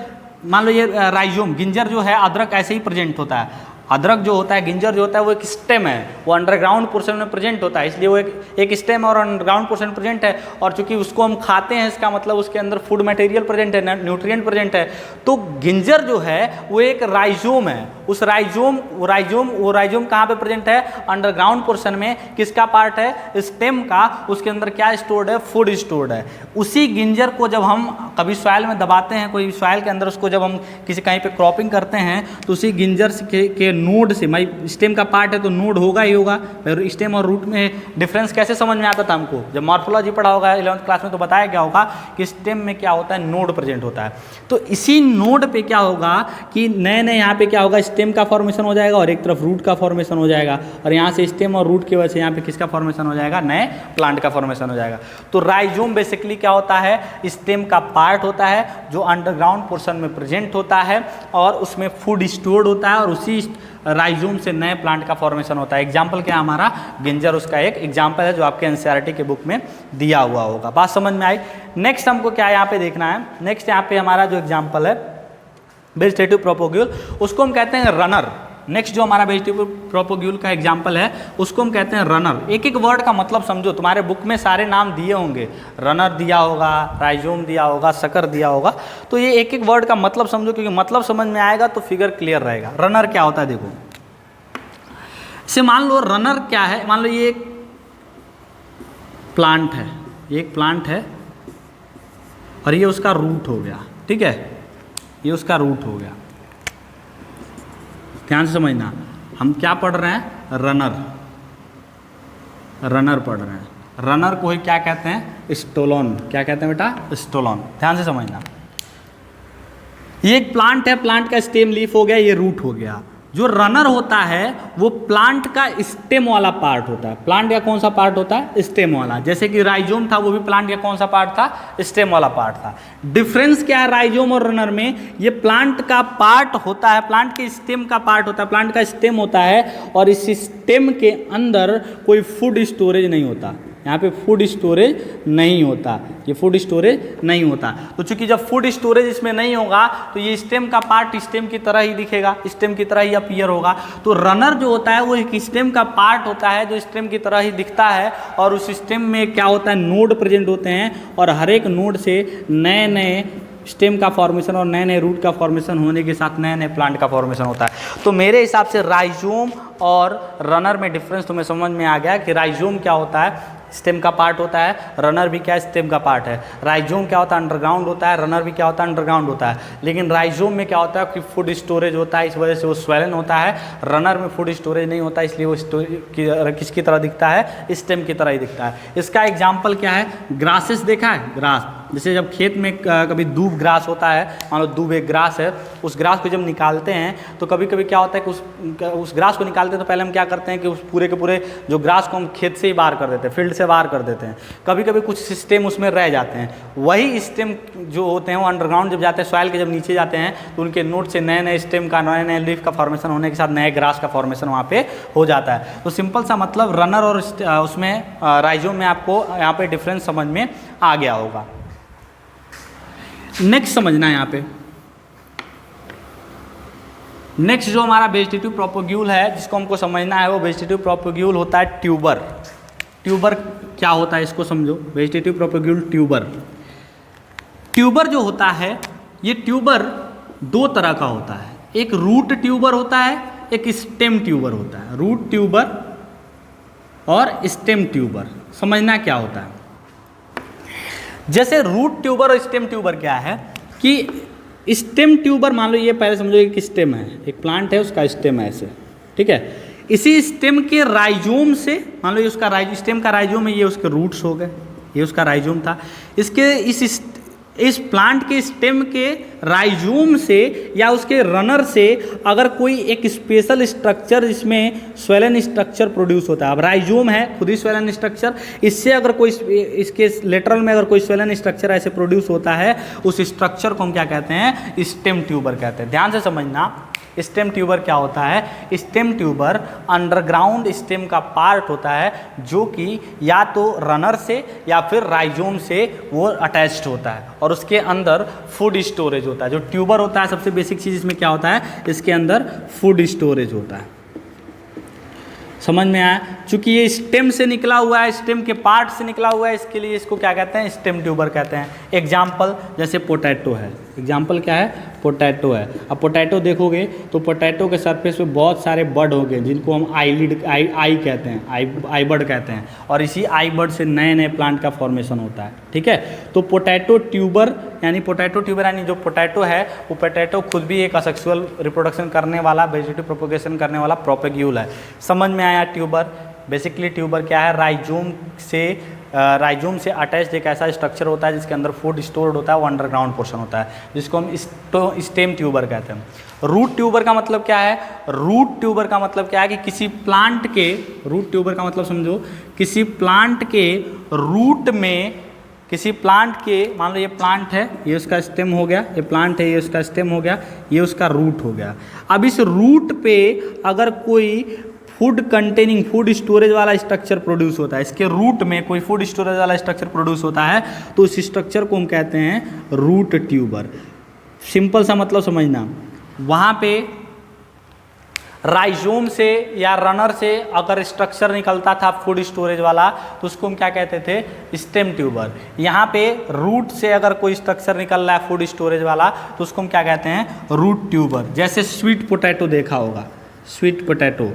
मान लो ये राइजोम, गिंजर जो है अदरक ऐसे ही प्रेजेंट होता है। अदरक जो होता है, गिंजर जो होता है वो एक स्टेम है, वो अंडरग्राउंड पोर्शन में प्रेजेंट होता है, इसलिए वो एक स्टेम और अंडरग्राउंड पोर्शन में प्रेजेंट है। और चूंकि उसको हम खाते हैं, इसका मतलब उसके अंदर फूड मटेरियल प्रेजेंट है, न्यूट्रिएंट प्रेजेंट है। तो गिंजर जो है वो एक राइजोम है। उस राइजोम कहाँ पे प्रेजेंट है, अंडरग्राउंड पोर्शन में। किसका पार्ट है, स्टेम का। उसके अंदर क्या स्टोर्ड है, फूड स्टोर्ड है। उसी गिंजर को जब हम कभी सॉइल में दबाते हैं, कोई सॉइल के अंदर, उसको जब हम कहीं पे क्रॉपिंग करते हैं, तो उसी गिंजर के नोड से, भाई स्टेम का पार्ट है तो नोड होगा ही होगा। स्टेम और रूट में डिफरेंस कैसे समझ में आता था हमको, जब मॉर्फोलॉजी पढ़ा होगा 11th क्लास में, तो बताया क्या होगा कि स्टेम में क्या होता है, नोड प्रेजेंट होता है। तो इसी नोड पे क्या होगा कि नए नए यहाँ पे क्या होगा, स्टेम का फॉर्मेशन हो जाएगा और एक तरफ रूट का फॉर्मेशन हो जाएगा, और यहाँ से स्टेम और रूट की वजह से यहाँ पे किसका फॉर्मेशन हो जाएगा, नए प्लांट का फॉर्मेशन हो जाएगा। तो राइजोम बेसिकली क्या होता है, स्टेम का पार्ट होता है जो अंडरग्राउंड पोर्शन में प्रेजेंट होता है, और उसमें फूड स्टोर्ड होता है, और उसी राइजोम से नए प्लांट का फॉर्मेशन होता है। एग्जाम्पल क्या हमारा गिंजर, उसका एक एग्जाम्पल है जो आपके एनसीईआरटी के बुक में दिया हुआ होगा। बात समझ में आई। नेक्स्ट हमको क्या यहाँ पे देखना है, नेक्स्ट यहाँ पे हमारा जो एग्जाम्पल है वेजिटेटिव प्रोपोग्यूल, उसको हम कहते हैं रनर। नेक्स्ट जो हमारा वेजिटेटिव प्रोपोग्यूल का एग्जाम्पल है उसको हम कहते हैं रनर। एक एक वर्ड का मतलब समझो, तुम्हारे बुक में सारे नाम दिए होंगे, रनर दिया होगा, राइजोम दिया होगा, सकर दिया होगा, तो ये एक एक वर्ड का मतलब समझो, क्योंकि मतलब समझ में आएगा तो फिगर क्लियर रहेगा। रनर क्या होता है देखो, इसे मान लो रनर क्या है, मान लो ये एक प्लांट है, ये एक प्लांट है और ये उसका रूट हो गया। ठीक है, ये उसका रूट हो गया। ध्यान से समझना, हम क्या पढ़ रहे हैं, रनर, रनर पढ़ रहे हैं। रनर को ही क्या कहते हैं, स्टोलोन। क्या कहते हैं बेटा, स्टोलोन। ध्यान से समझना, ये एक प्लांट है, प्लांट का स्टेम लीफ हो गया, ये रूट हो गया। जो रनर होता है वो प्लांट का स्टेम वाला पार्ट होता है। प्लांट का कौन सा पार्ट होता है, स्टेम वाला। जैसे कि राइजोम था, वो भी प्लांट का कौन सा पार्ट था, स्टेम वाला पार्ट था। डिफरेंस क्या है राइजोम और रनर में, ये प्लांट का पार्ट होता है, प्लांट के स्टेम का पार्ट होता है, प्लांट का स्टेम होता है, और इस स्टेम के अंदर कोई फूड स्टोरेज नहीं होता। यहाँ पे फूड स्टोरेज नहीं होता, ये फूड स्टोरेज नहीं होता। तो चूंकि जब फूड स्टोरेज इसमें नहीं होगा तो ये स्टेम का पार्ट स्टेम की तरह ही दिखेगा, स्टेम की तरह ही अपीयर होगा। तो रनर जो होता है वो एक स्टेम का पार्ट होता है जो स्टेम की तरह ही दिखता है, और उस स्टेम में क्या होता है, नोड प्रेजेंट होते हैं, और हर एक नोड से नए नए स्टेम का फॉर्मेशन और नए नए रूट का फॉर्मेशन होने के साथ नए नए प्लांट का फॉर्मेशन होता है। तो मेरे हिसाब से राइजोम और रनर में डिफरेंस तुम्हें समझ में आ गया कि राइजोम क्या होता है, स्टेम का पार्ट होता है, रनर भी क्या है, स्टेम का पार्ट है। राइजोम क्या होता है, अंडरग्राउंड होता है, रनर भी क्या होता है, अंडरग्राउंड होता है। लेकिन राइजोम में क्या होता है कि फूड स्टोरेज होता है, इस वजह से वो स्वेलन होता है। रनर में फूड स्टोरेज नहीं होता, इसलिए वो किसकी तरह दिखता है, स्टेम की तरह ही दिखता है। इसका एग्जाम्पल क्या है, ग्रासेस देखा है, ग्रास, जैसे जब खेत में कभी दूब ग्रास होता है, मान लो दूब एक ग्रास है, उस ग्रास को जब निकालते हैं तो कभी कभी क्या होता है कि उस ग्रास को निकालते हैं तो पहले हम क्या करते हैं कि उस पूरे के पूरे जो ग्रास को हम खेत से ही बाहर कर देते हैं, फील्ड से बाहर कर देते हैं। कभी कभी कुछ स्टेम उसमें रह जाते हैं, वही स्टेम जो होते हैं वो अंडरग्राउंड जब जाते हैं, सॉइल के जब नीचे जाते हैं तो उनके नोट से नए नए स्टेम का, नए नए लीफ का फॉर्मेशन होने के साथ नए ग्रास का फॉर्मेशन वहाँ पे हो जाता है। तो सिंपल सा मतलब रनर और उसमें राइजोम में आपको यहाँ पे डिफरेंस समझ में आ गया होगा। नेक्स्ट समझना है यहाँ पे, नेक्स्ट जो हमारा वेजिटेटिव प्रोपोग्यूल है जिसको हमको समझना है वो वेजिटेटिव प्रोपोग्यूल होता है ट्यूबर। ट्यूबर क्या होता है इसको समझो, वेजिटेटिव प्रोपोग्यूल ट्यूबर। ट्यूबर जो होता है ये ट्यूबर दो तरह का होता है, एक रूट ट्यूबर होता है, एक स्टेम ट्यूबर होता है। रूट ट्यूबर और स्टेम ट्यूबर समझना क्या होता है। जैसे रूट ट्यूबर और स्टेम ट्यूबर क्या है कि स्टेम ट्यूबर मान लो ये पहले समझो एक स्टेम है, एक प्लांट है उसका स्टेम है ऐसे, ठीक है। इसी स्टेम के राइजोम से मान लो ये उसका स्टेम का राइजोम है, ये उसके रूट्स हो गए, ये उसका राइजोम था। इसके इस प्लांट के स्टेम के राइजोम से या उसके रनर से अगर कोई एक स्पेशल स्ट्रक्चर जिसमें स्वेलन स्ट्रक्चर प्रोड्यूस होता है, अब राइजोम है खुद ही स्वेलन स्ट्रक्चर, इससे अगर कोई इसके लेटरल में अगर कोई स्वेलन स्ट्रक्चर ऐसे प्रोड्यूस होता है उस स्ट्रक्चर को हम क्या कहते हैं, स्टेम ट्यूबर कहते हैं। ध्यान से समझना, स्टेम ट्यूबर क्या होता है, स्टेम ट्यूबर अंडरग्राउंड स्टेम का पार्ट होता है जो कि या तो रनर से या फिर राइजोम से वो अटैच्ड होता है और उसके अंदर फूड स्टोरेज होता है। जो ट्यूबर होता है सबसे बेसिक चीज़ इसमें क्या होता है, इसके अंदर फूड स्टोरेज होता है। समझ में आया, चूंकि ये स्टेम से निकला हुआ है, स्टेम के पार्ट से निकला हुआ है, इसके लिए इसको क्या कहते हैं, स्टेम ट्यूबर कहते हैं। एग्जाम्पल जैसे पोटैटो है, एग्जाम्पल क्या है, पोटैटो है। अब पोटैटो देखोगे तो पोटैटो के सरफेस पे बहुत सारे बड होंगे जिनको हम आई कहते हैं, आई बड कहते हैं, और इसी आई बड से नए नए प्लांट का फॉर्मेशन होता है, ठीक है। तो पोटैटो ट्यूबर यानी पोटैटो ट्यूबर यानी जो पोटैटो है वो पोटैटो खुद भी एक असेक्सुअल रिप्रोडक्शन करने वाला, वेजिटेटिव प्रोपोगेशन करने वाला प्रोपेग्यूल है। समझ में आया ट्यूबर, बेसिकली ट्यूबर क्या है, राइजोम से अटैच्ड एक ऐसा स्ट्रक्चर होता है जिसके अंदर फूड स्टोर्ड होता है, वो अंडरग्राउंड पोर्शन होता है जिसको हम स्टेम ट्यूबर कहते हैं। रूट ट्यूबर का मतलब क्या है, रूट ट्यूबर का मतलब क्या है कि किसी प्लांट के, रूट ट्यूबर का मतलब समझो किसी प्लांट के रूट में, किसी प्लांट के, मान लो ये प्लांट है, ये उसका स्टेम हो गया, ये प्लांट है, ये उसका स्टेम हो गया, ये उसका रूट हो गया। अब इस रूट पे अगर कोई फूड कंटेनिंग, फूड स्टोरेज वाला स्ट्रक्चर प्रोड्यूस होता है, इसके रूट में कोई फूड स्टोरेज वाला स्ट्रक्चर प्रोड्यूस होता है तो उस स्ट्रक्चर को हम कहते हैं रूट ट्यूबर। सिंपल सा मतलब समझना, वहाँ पे राइजोम से या रनर से अगर स्ट्रक्चर निकलता था फूड स्टोरेज वाला तो उसको हम क्या कहते थे, स्टेम ट्यूबर। यहाँ पे रूट से अगर कोई स्ट्रक्चर निकल रहा है फूड स्टोरेज वाला तो उसको हम क्या कहते हैं, रूट ट्यूबर। जैसे स्वीट पोटैटो देखा होगा, स्वीट पोटैटो,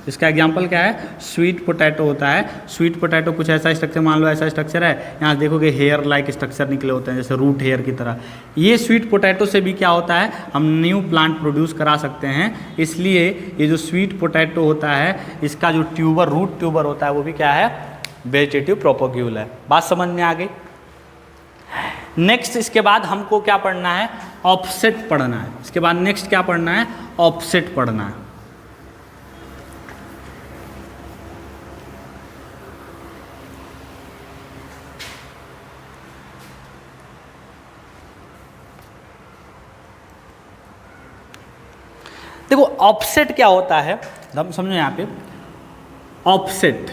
इसका एग्जांपल क्या है, स्वीट पोटैटो होता है। स्वीट पोटैटो कुछ ऐसा स्ट्रक्चर, मान लो ऐसा स्ट्रक्चर है, यहाँ देखोगे हेयर लाइक स्ट्रक्चर निकले होते हैं जैसे रूट हेयर की तरह। ये स्वीट पोटैटो से भी क्या होता है, हम न्यू प्लांट प्रोड्यूस करा सकते हैं। इसलिए ये जो स्वीट पोटैटो होता है इसका जो ट्यूबर, रूट ट्यूबर होता है वो भी क्या है, वेजिटेटिव प्रोपोग्यूल है। बात समझ में आ गई। नेक्स्ट इसके बाद हमको क्या पढ़ना है, ऑफसेट पढ़ना है। इसके बाद नेक्स्ट क्या पढ़ना है, ऑफसेट पढ़ना है। देखो ऑफसेट क्या होता है, हम समझो यहाँ पे ऑफसेट,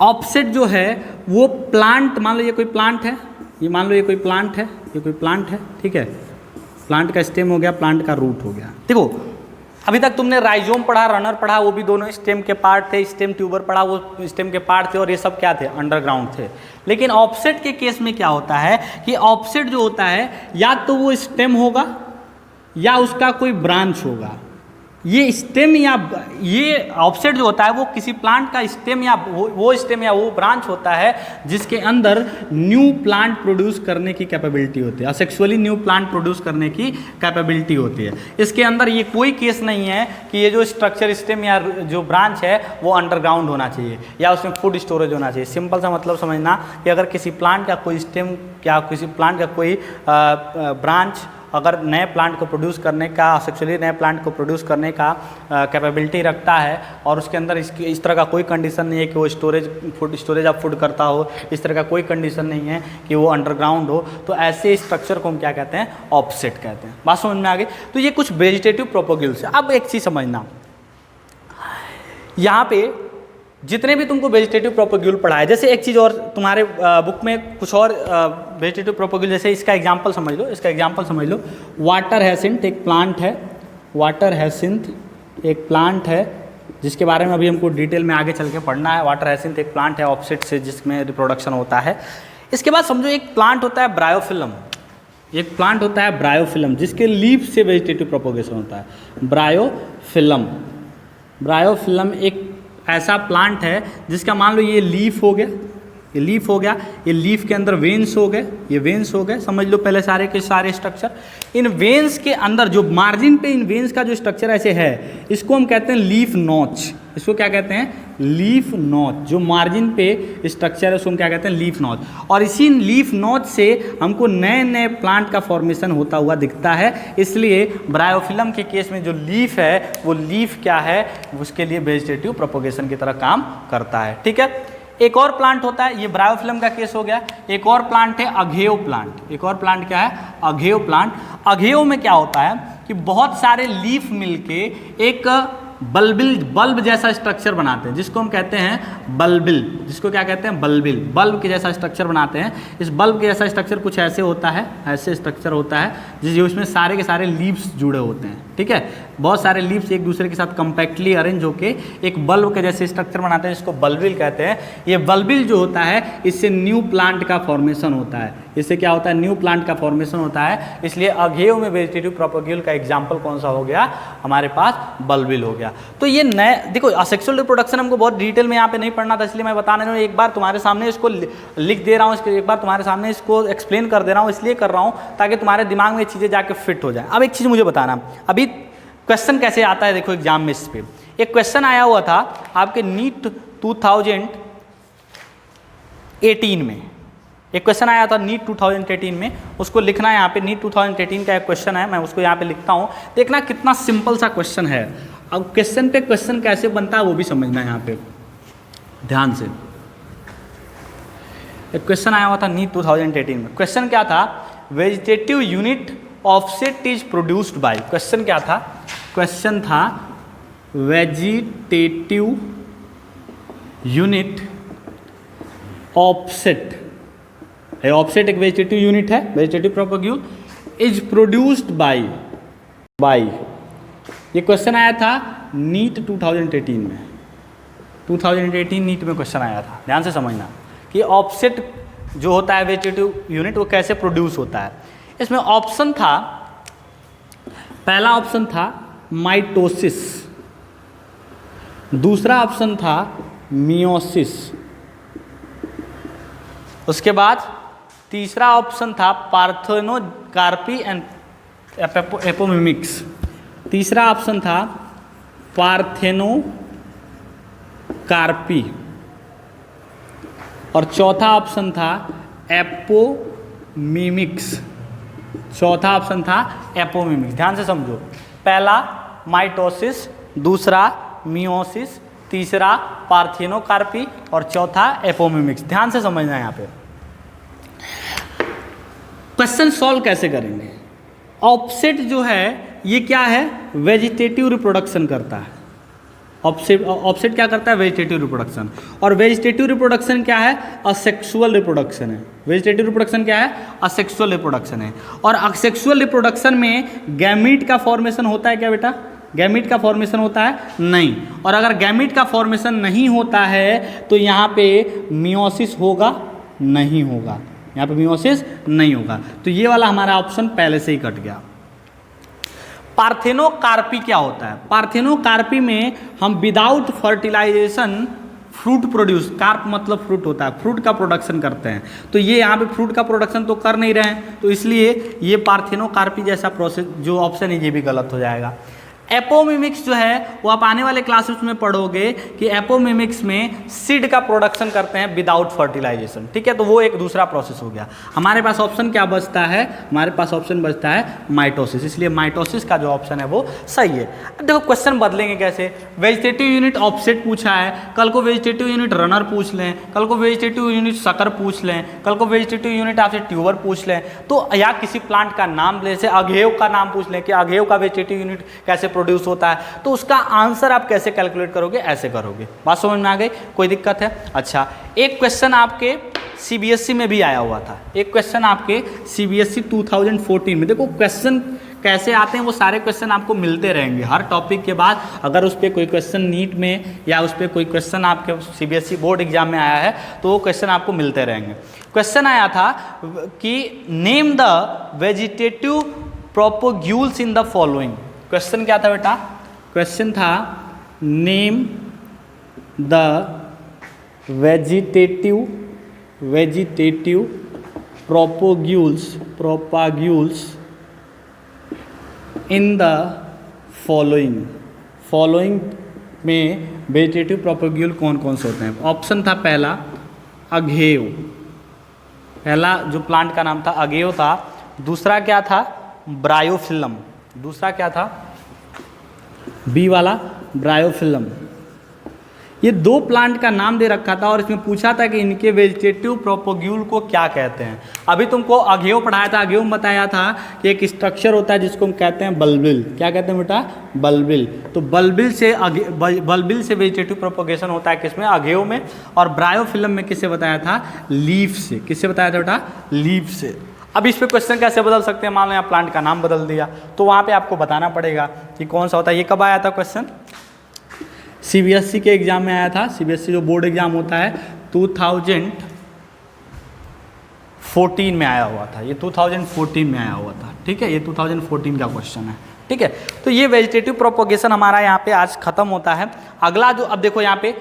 ऑफसेट जो है वो प्लांट, मान लो ये कोई प्लांट है, ये मान लो ये कोई प्लांट है, ये कोई प्लांट है, ठीक है, प्लांट का स्टेम हो गया, प्लांट का रूट हो गया। देखो अभी तक तुमने राइजोम पढ़ा, रनर पढ़ा, वो भी दोनों स्टेम के पार्ट थे, स्टेम ट्यूबर पढ़ा, वो स्टेम के पार्ट थे, और ये सब क्या थे, अंडरग्राउंड थे। लेकिन ऑफसेट के केस में क्या होता है कि ऑफसेट जो होता है या तो वो स्टेम होगा या उसका कोई ब्रांच होगा। ये स्टेम या ये ऑफसेट जो होता है वो किसी प्लांट का स्टेम या वो स्टेम या वो ब्रांच होता है जिसके अंदर न्यू प्लांट प्रोड्यूस करने की कैपेबिलिटी होती है, असेक्सुअली न्यू प्लांट प्रोड्यूस करने की कैपेबिलिटी होती है। इसके अंदर ये कोई केस नहीं है कि ये जो स्ट्रक्चर स्टेम या जो ब्रांच है वो अंडरग्राउंड होना चाहिए या उसमें फूड स्टोरेज होना चाहिए। सिंपल सा मतलब समझना कि अगर किसी प्लांट का कोई स्टेम या किसी प्लांट का कोई ब्रांच अगर नए प्लांट को प्रोड्यूस करने का, सेक्सुअली नए प्लांट को प्रोड्यूस करने का कैपेबिलिटी रखता है और उसके अंदर इस तरह का कोई कंडीशन नहीं है कि वो स्टोरेज ऑफ फूड करता हो, इस तरह का कोई कंडीशन नहीं है कि वो अंडरग्राउंड हो, तो ऐसे स्ट्रक्चर को हम क्या कहते हैं, ऑफसेट कहते हैं। बात समझ में आ गई? तो ये कुछ वेजिटेटिव प्रोपोग्यूल्स है। अब एक चीज़ समझना, यहाँ पे जितने भी तुमको वेजिटेटिव प्रोपोग्यूल पढ़ा है, जैसे एक चीज़ और तुम्हारे बुक में कुछ और वेजिटेटिव प्रोपोग्यूल, जैसे इसका एग्जांपल समझ लो, इसका एग्जांपल समझ लो, वाटर हैसिंथ एक प्लांट है, वाटर हैसिंथ एक प्लांट है जिसके बारे में अभी हमको डिटेल में आगे चल के पढ़ना है। वाटर हैसिंथ एक प्लांट है ऑफसेट से जिसमें रिप्रोडक्शन होता है। इसके बाद समझो एक प्लांट होता है ब्रायोफिलम, एक प्लांट होता है ब्रायोफिलम जिसके लीफ से वेजिटेटिव प्रोपोगेशन होता है। ब्रायोफिलम, ब्रायोफिलम एक ऐसा प्लांट है जिसका मान लो ये लीफ हो गया, ये लीफ हो गया, ये लीफ के अंदर वेन्स हो गए, ये वेन्स हो गए, समझ लो पहले सारे के सारे स्ट्रक्चर। इन वेन्स के अंदर जो मार्जिन पे इन वेन्स का जो स्ट्रक्चर ऐसे है इसको हम कहते हैं लीफ नॉच। इसको क्या कहते हैं, लीफ नॉच। जो मार्जिन पे स्ट्रक्चर है उसको हम क्या कहते हैं, लीफ नॉच। और इसी लीफ नॉच से हमको नए नए प्लांट का फॉर्मेशन होता हुआ दिखता है। इसलिए ब्रायोफिलम के केस में जो लीफ है वो लीफ क्या है, उसके लिए वेजिटेटिव प्रोपोगेशन की तरह काम करता है। ठीक है, एक और प्लांट होता है, ये ब्रायोफिलम का केस हो गया। एक और प्लांट है अघेयो प्लांट। एक और प्लांट क्या है, अघेयो प्लांट। अघेयो में क्या होता है कि बहुत सारे लीफ मिलके एक बल्ब जैसा स्ट्रक्चर बनाते हैं जिसको हम कहते हैं बल्बिल। जिसको क्या कहते हैं, बल्बिल। बल्ब के जैसा स्ट्रक्चर बनाते हैं। इस बल्ब के जैसा स्ट्रक्चर कुछ ऐसे होता है, ऐसे स्ट्रक्चर होता है जिसमें सारे के सारे लीव्स जुड़े होते हैं। ठीक है, बहुत सारे लीव्स एक दूसरे के साथ कंपैक्टली अरेंज होके एक बल्ब के जैसे स्ट्रक्चर बनाते हैं जिसको बल्बिल कहते हैं। ये बल्बिल जो होता है इससे न्यू प्लांट का फॉर्मेशन होता है। इससे क्या होता है, न्यू प्लांट का फॉर्मेशन होता है। इसलिए अघेयो में वेजिटेटिव प्रोपोग्यूल का एग्जाम्पल कौन सा हो गया, हमारे पास बल्बिल हो गया। तो ये नए देखो, असेक्सुअल रिप्रोडक्शन हमको बहुत डिटेल में यहाँ पे नहीं पढ़ना था, इसलिए मैं बता रहा हूँ। एक बार तुम्हारे सामने इसको लिख दे रहा हूँ, एक बार तुम्हारे सामने इसको एक्सप्लेन कर दे रहा हूँ, इसलिए कर रहा हूँ ताकि तुम्हारे दिमाग में ये चीज़ें जाके फिट हो जाए। अब एक चीज़ मुझे बताना, अभी क्वेश्चन कैसे आता है, देखो एग्जाम में इस पर एक क्वेश्चन आया हुआ था आपके नीट 2018 में। एक क्वेश्चन आया था नीट 2018 में, उसको लिखना है यहाँ पे। नीट 2018 का एक क्वेश्चन है, मैं उसको यहाँ पे लिखता हूँ। देखना कितना सिंपल सा क्वेश्चन है। अब क्वेश्चन पे क्वेश्चन कैसे बनता है वो भी समझना है यहाँ पे ध्यान से। एक क्वेश्चन आया हुआ था नीट 2018 में। क्वेश्चन क्या था, vegetative unit offset is produced by. Question क्या था, क्वेश्चन था वेजिटेटिव यूनिट ऑफसेट है। ऑफसेट एक वेजिटेटिव यूनिट है, वेजिटेटिव प्रोपोग्यूल, इज प्रोड्यूस्ड बाय। ये क्वेश्चन आया था नीट 2018 में। 2018 नीट में क्वेश्चन आया था। ध्यान से समझना कि ऑफसेट जो होता है वेजिटेटिव यूनिट वो कैसे प्रोड्यूस होता है। इसमें ऑप्शन था, पहला ऑप्शन था माइटोसिस, दूसरा ऑप्शन था मियोसिस, उसके बाद तीसरा ऑप्शन था पार्थेनोकार्पी एंड एपोमिमिक्स। तीसरा ऑप्शन था पार्थेनोकार्पी और चौथा ऑप्शन था एपोमिमिक्स। चौथा ऑप्शन था एपोमिमिक्स। ध्यान से समझो, पहला माइटोसिस, दूसरा मियोसिस, तीसरा पार्थेनोकार्पी और चौथा एपोमिमिक्स। ध्यान से समझना है यहाँ पे। क्वेश्चन सॉल्व कैसे करेंगे। ऑफसेट जो है ये क्या है, वेजिटेटिव रिप्रोडक्शन करता है। ऑफसेट क्या करता है? Vegetative reproduction. और वेजिटेटिव रिप्रोडक्शन क्या है? असेक्सुअल रिप्रोडक्शन है। वेजिटेटिव रिप्रोडक्शन क्या है? असेक्सुअल रिप्रोडक्शन है। और असेक्सुअल रिप्रोडक्शन में गैमीट का फॉर्मेशन होता है क्या बेटा? गैमीट का फॉर्मेशन होता है? नहीं। और अगर गैमीट का फॉर्मेशन नहीं होता है तो यहाँ पे मियोसिस होगा? नहीं होगा, यहाँ पे मियोसिस नहीं होगा। तो ये वाला हमारा ऑप्शन पहले से ही कट गया। पार्थेनोकार्पी क्या होता है? पार्थेनोकार्पी में हम without fertilization fruit produce, carp मतलब फ्रूट होता है, फ्रूट का प्रोडक्शन करते हैं। तो ये यहाँ पे फ्रूट का प्रोडक्शन तो कर नहीं रहे हैं, तो इसलिए ये पार्थेनोकार्पी जैसा प्रोसेस जो ऑप्शन है ये भी गलत हो जाएगा। एपोमिमिक्स जो है वो आप आने वाले क्लासेस में पढ़ोगे कि एपोमिमिक्स में सीड का प्रोडक्शन करते हैं विदाउट फर्टिलाइजेशन, ठीक है। तो वो एक दूसरा प्रोसेस हो गया। हमारे पास ऑप्शन क्या बचता है? हमारे पास ऑप्शन बचता है माइटोसिस, इसलिए माइटोसिस का जो ऑप्शन है वो सही है। देखो क्वेश्चन बदलेंगे कैसे? वेजिटेटिव यूनिट ऑफसेट पूछा है, कल को वेजिटेटिव यूनिट रनर पूछ लें, कल को वेजिटेटिव यूनिट सकर पूछ लें, कल को वेजिटेटिव यूनिट आपसे ट्यूबर पूछ लें, तो या किसी प्लांट का नाम जैसे अघेव का नाम पूछ लें कि अघेव का वेजिटेटिव यूनिट कैसे प्रोड्यूस होता है, तो उसका आंसर आप कैसे कैलकुलेट करोगे? ऐसे करोगे। बात समझ में आ गई? कोई दिक्कत है? अच्छा, एक क्वेश्चन आपके सीबीएसई में भी आया हुआ था, एक क्वेश्चन आपके सीबीएसई 2014 में। देखो क्वेश्चन कैसे आते हैं वो सारे क्वेश्चन आपको मिलते रहेंगे हर टॉपिक के बाद। अगर उस पर कोई क्वेश्चन नीट में या उस पर कोई क्वेश्चन आपके सीबीएसई बोर्ड एग्जाम में आया है तो वो क्वेश्चन आपको मिलते रहेंगे। क्वेश्चन आया था कि name the vegetative propagules in the following. Question क्या था बेटा? क्वेश्चन था name the vegetative propagules in the following में वेजिटेटिव प्रोपोग्यूल कौन कौन से होते हैं? ऑप्शन था पहला अघेव, पहला जो प्लांट का नाम था अघेव था। दूसरा क्या था? ब्रायोफिलम। दूसरा क्या था? बी वाला ब्रायोफिलम। ये दो प्लांट का नाम दे रखा था और इसमें पूछा था कि इनके वेजिटेटिव प्रोपोग्यूल को क्या कहते हैं। अभी तुमको अघेव पढ़ाया था, अघेव में बताया था कि एक स्ट्रक्चर होता है जिसको हम कहते हैं बल्बिल। क्या कहते हैं बेटा? बल्बिल। तो बल्बिल से वेजिटेटिव प्रोपोगेशन होता है किसमें? अघेव में। और ब्रायोफिलम में किससे बताया था? लीफ से। किससे बताया था बेटा? लीफ से। अब इस पे क्वेश्चन कैसे बदल सकते हैं? मान लो यहाँ प्लांट का नाम बदल दिया तो वहाँ पे आपको बताना पड़ेगा कि कौन सा होता है। ये कब आया था क्वेश्चन? सीबीएसई के एग्जाम में आया था। सीबीएसई जो बोर्ड एग्जाम होता है 2014 में आया हुआ था। ये 2014 में आया हुआ था, ठीक है। ये 2014 का क्वेश्चन है, ठीक है। तो ये वेजिटेटिव प्रोपोगेशन हमारा यहाँ पे आज खत्म होता है। अगला जो अब देखो यहाँ पे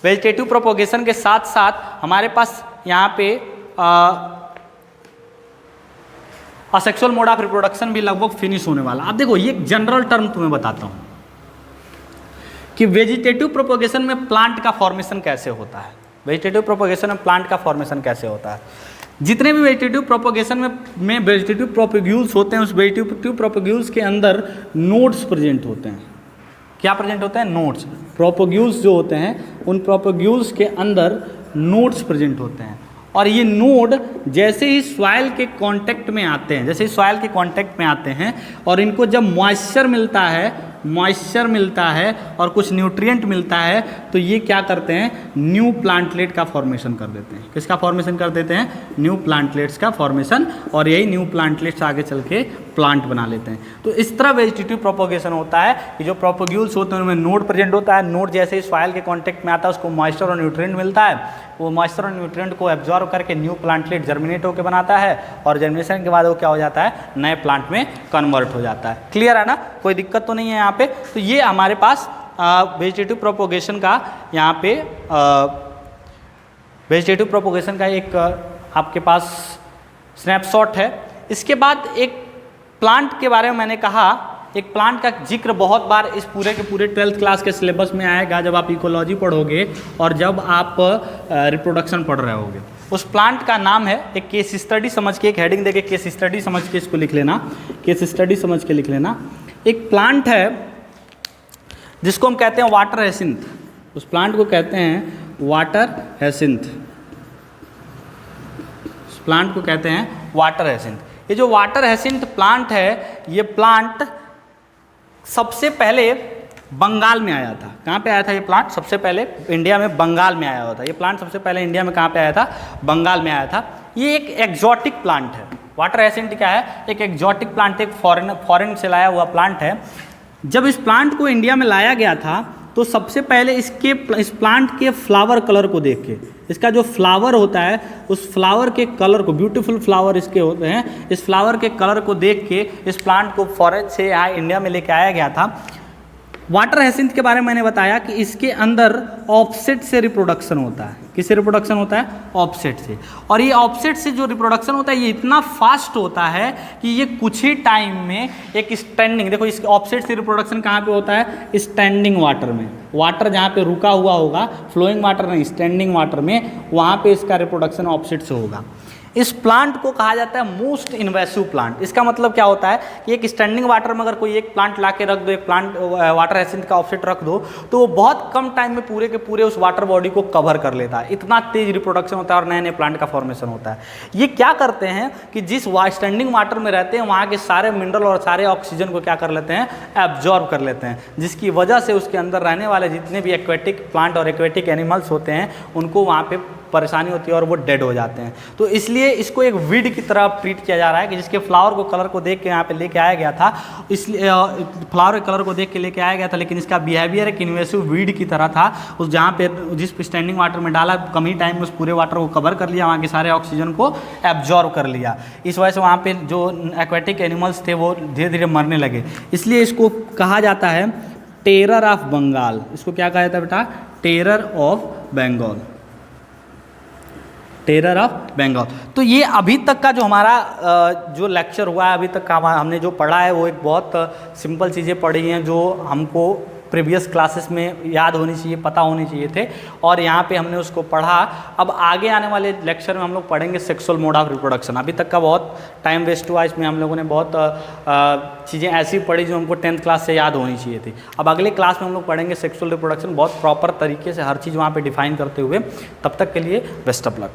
वेजिटेटिव प्रोपोगेशन के साथ साथ हमारे पास यहाँ पे असेक्सुअल मोड ऑफ रिप्रोडक्शन भी लगभग फिनिश होने वाला। अब देखो ये एक जनरल टर्म तुम्हें बताता हूँ कि वेजिटेटिव प्रोपोगेशन में प्लांट का फॉर्मेशन कैसे होता है। वेजिटेटिव प्रोपोगेशन में प्लांट का फॉर्मेशन कैसे होता है? जितने भी वेजिटेटिव प्रोपोगेशन में वेजिटेटिव प्रोपोग्यूल्स होते हैं उस वेजिटेटिव प्रोपोग्यूल्स के अंदर नोड्स प्रेजेंट होते हैं। क्या प्रेजेंट होते हैं? नोड्स। प्रोपोग्यूल्स जो होते हैं उन प्रोपोग्यूल्स के अंदर नोड्स प्रेजेंट होते हैं। और ये नोड जैसे ही सॉइल के कांटेक्ट में आते हैं, जैसे ही सॉइल के कांटेक्ट में आते हैं और इनको जब मॉइस्चर मिलता है और कुछ न्यूट्रिएंट मिलता है तो ये क्या करते हैं? न्यू प्लांटलेट का फॉर्मेशन कर देते हैं। किसका फॉर्मेशन कर देते हैं? न्यू प्लांटलेट्स का फॉर्मेशन। और यही न्यू प्लांटलेट्स आगे चल के प्लांट बना लेते हैं। तो इस तरह वेजिटेटिव प्रोपोगेशन होता है कि जो प्रोपोग्यूल्स होते हैं उनमें नोड प्रेजेंट होता है। नोड जैसे ही सॉइल के कांटेक्ट में आता है उसको मॉइस्चर और न्यूट्रिएंट मिलता है, वो मॉइस्चर और न्यूट्रिएंट को एब्जॉर्ब करके न्यू प्लांटलेट जर्मिनेट होकर बनाता है और जर्मिनेशन के बाद वो क्या हो जाता है? नए प्लांट में कन्वर्ट हो जाता है। क्लियर है ना? कोई दिक्कत तो नहीं है यहाँ पे। तो ये हमारे पास वेजिटेटिव प्रोपोगेशन का यहाँ पे वेजिटेटिव प्रोपोगेशन का एक आपके पास स्नैपशॉट है। इसके बाद एक प्लांट के बारे में मैंने कहा, एक प्लांट का जिक्र बहुत बार इस पूरे के पूरे 12th क्लास के सिलेबस में आएगा जब आप इकोलॉजी पढ़ोगे और जब आप रिप्रोडक्शन पढ़ रहे होगे। उस प्लांट का नाम है, एक केस स्टडी समझ के, एक हेडिंग देके केस स्टडी समझ के इसको लिख लेना, केस स्टडी समझ के लिख लेना। एक प्लांट है जिसको हम कहते हैं वाटर हैसिंथ। उस प्लांट को कहते हैं वाटर हैसिंथ। उस प्लांट को कहते हैं वाटर हैसिंथ। ये जो वाटर हैसिंथ प्लांट है, ये प्लांट सबसे पहले बंगाल में आया था। कहाँ पे आया था ये प्लांट? सबसे पहले इंडिया में बंगाल में आया हुआ था। ये प्लांट सबसे पहले इंडिया में कहाँ पे आया था? बंगाल में आया था। ये एक एक्जॉटिक प्लांट है। वाटर हायसिंथ क्या है? एक एक्जॉटिक प्लांट, एक फॉरेन से लाया हुआ प्लांट है। जब इस प्लांट को इंडिया में लाया गया था तो सबसे पहले इस प्लांट के फ्लावर कलर को देख के, इसका जो फ्लावर होता है उस फ्लावर के कलर को, ब्यूटीफुल फ्लावर इसके होते हैं, इस फ्लावर के कलर को देख के इस प्लांट को फॉरेन से यहाँ इंडिया में लेके आया गया था। वाटर हायसिंथ के बारे में मैंने बताया कि इसके अंदर ऑफसेट से रिप्रोडक्शन होता है। किससे रिप्रोडक्शन होता है? ऑफसेट से। और ये ऑफसेट से जो रिप्रोडक्शन होता है ये इतना फास्ट होता है कि ये कुछ ही टाइम में एक स्टैंडिंग, देखो इस ऑफसेट से रिप्रोडक्शन कहाँ पे होता है? स्टैंडिंग वाटर में। वाटर जहाँ पे रुका हुआ होगा, फ्लोइंग वाटर नहीं, स्टैंडिंग वाटर में, वहाँ पे इसका रिप्रोडक्शन ऑफसेट से होगा। इस प्लांट को कहा जाता है मोस्ट इन्वेसिव प्लांट। इसका मतलब क्या होता है कि एक स्टैंडिंग वाटर में अगर कोई एक प्लांट ला के रख दो, एक प्लांट वाटर हायसिंथ का ऑफसेट रख दो, तो वो बहुत कम टाइम में पूरे के पूरे उस वाटर बॉडी को कवर कर लेता है। इतना तेज रिप्रोडक्शन होता है और नए नए प्लांट का फॉर्मेशन होता है। ये क्या करते हैं कि जिस स्टैंडिंग वाटर में रहते हैं वहाँ के सारे मिनरल और सारे ऑक्सीजन को क्या कर लेते हैं? एब्जॉर्ब कर लेते हैं, जिसकी वजह से उसके अंदर रहने वाले जितने भी एक्वेटिक प्लांट और एक्वेटिक एनिमल्स होते हैं उनको वहाँ पे परेशानी होती है और वो डेड हो जाते हैं। तो इसलिए इसको एक वीड की तरह ट्रीट किया जा रहा है कि जिसके फ्लावर को कलर को देख के यहाँ पे लेके आया गया था, इसलिए फ्लावर के कलर को देख के लेके आया गया था, लेकिन इसका बिहेवियर एक इन्वेसिव वीड की तरह था। उस जहाँ पे जिस स्टैंडिंग वाटर में डाला, कम ही टाइम में उस पूरे वाटर को कवर कर लिया, वहाँ के सारे ऑक्सीजन को एब्जॉर्ब कर लिया। इस वजह से वहाँ पे जो एक्वेटिक एनिमल्स थे वो धीरे धीरे मरने लगे। इसलिए इसको कहा जाता है टेरर ऑफ बंगाल। इसको क्या कहा जाता है बेटा? Terror of Bengal. Terror of Bengal. तो ये अभी तक का जो हमारा जो लेक्चर हुआ है, अभी तक का हमने जो पढ़ा है वो एक बहुत सिंपल चीज़ें पढ़ी हैं जो हमको प्रीवियस क्लासेस में याद होनी चाहिए, पता होनी चाहिए थे, और यहाँ पे हमने उसको पढ़ा। अब आगे आने वाले लेक्चर में हम लोग पढ़ेंगे सेक्सुअल मोड ऑफ रिप्रोडक्शन। अभी तक का बहुत टाइम वेस्ट हुआ इसमें, हम लोगों ने बहुत चीज़ें ऐसी पढ़ी जो हमको 10th क्लास से याद होनी चाहिए थी। अब अगले क्लास में हम लोग पढ़ेंगे सेक्सुअल रिप्रोडक्शन बहुत प्रॉपर तरीके से, हर चीज़ वहाँ पर डिफाइन करते हुए। तब तक के लिए बेस्ट ऑफ लक।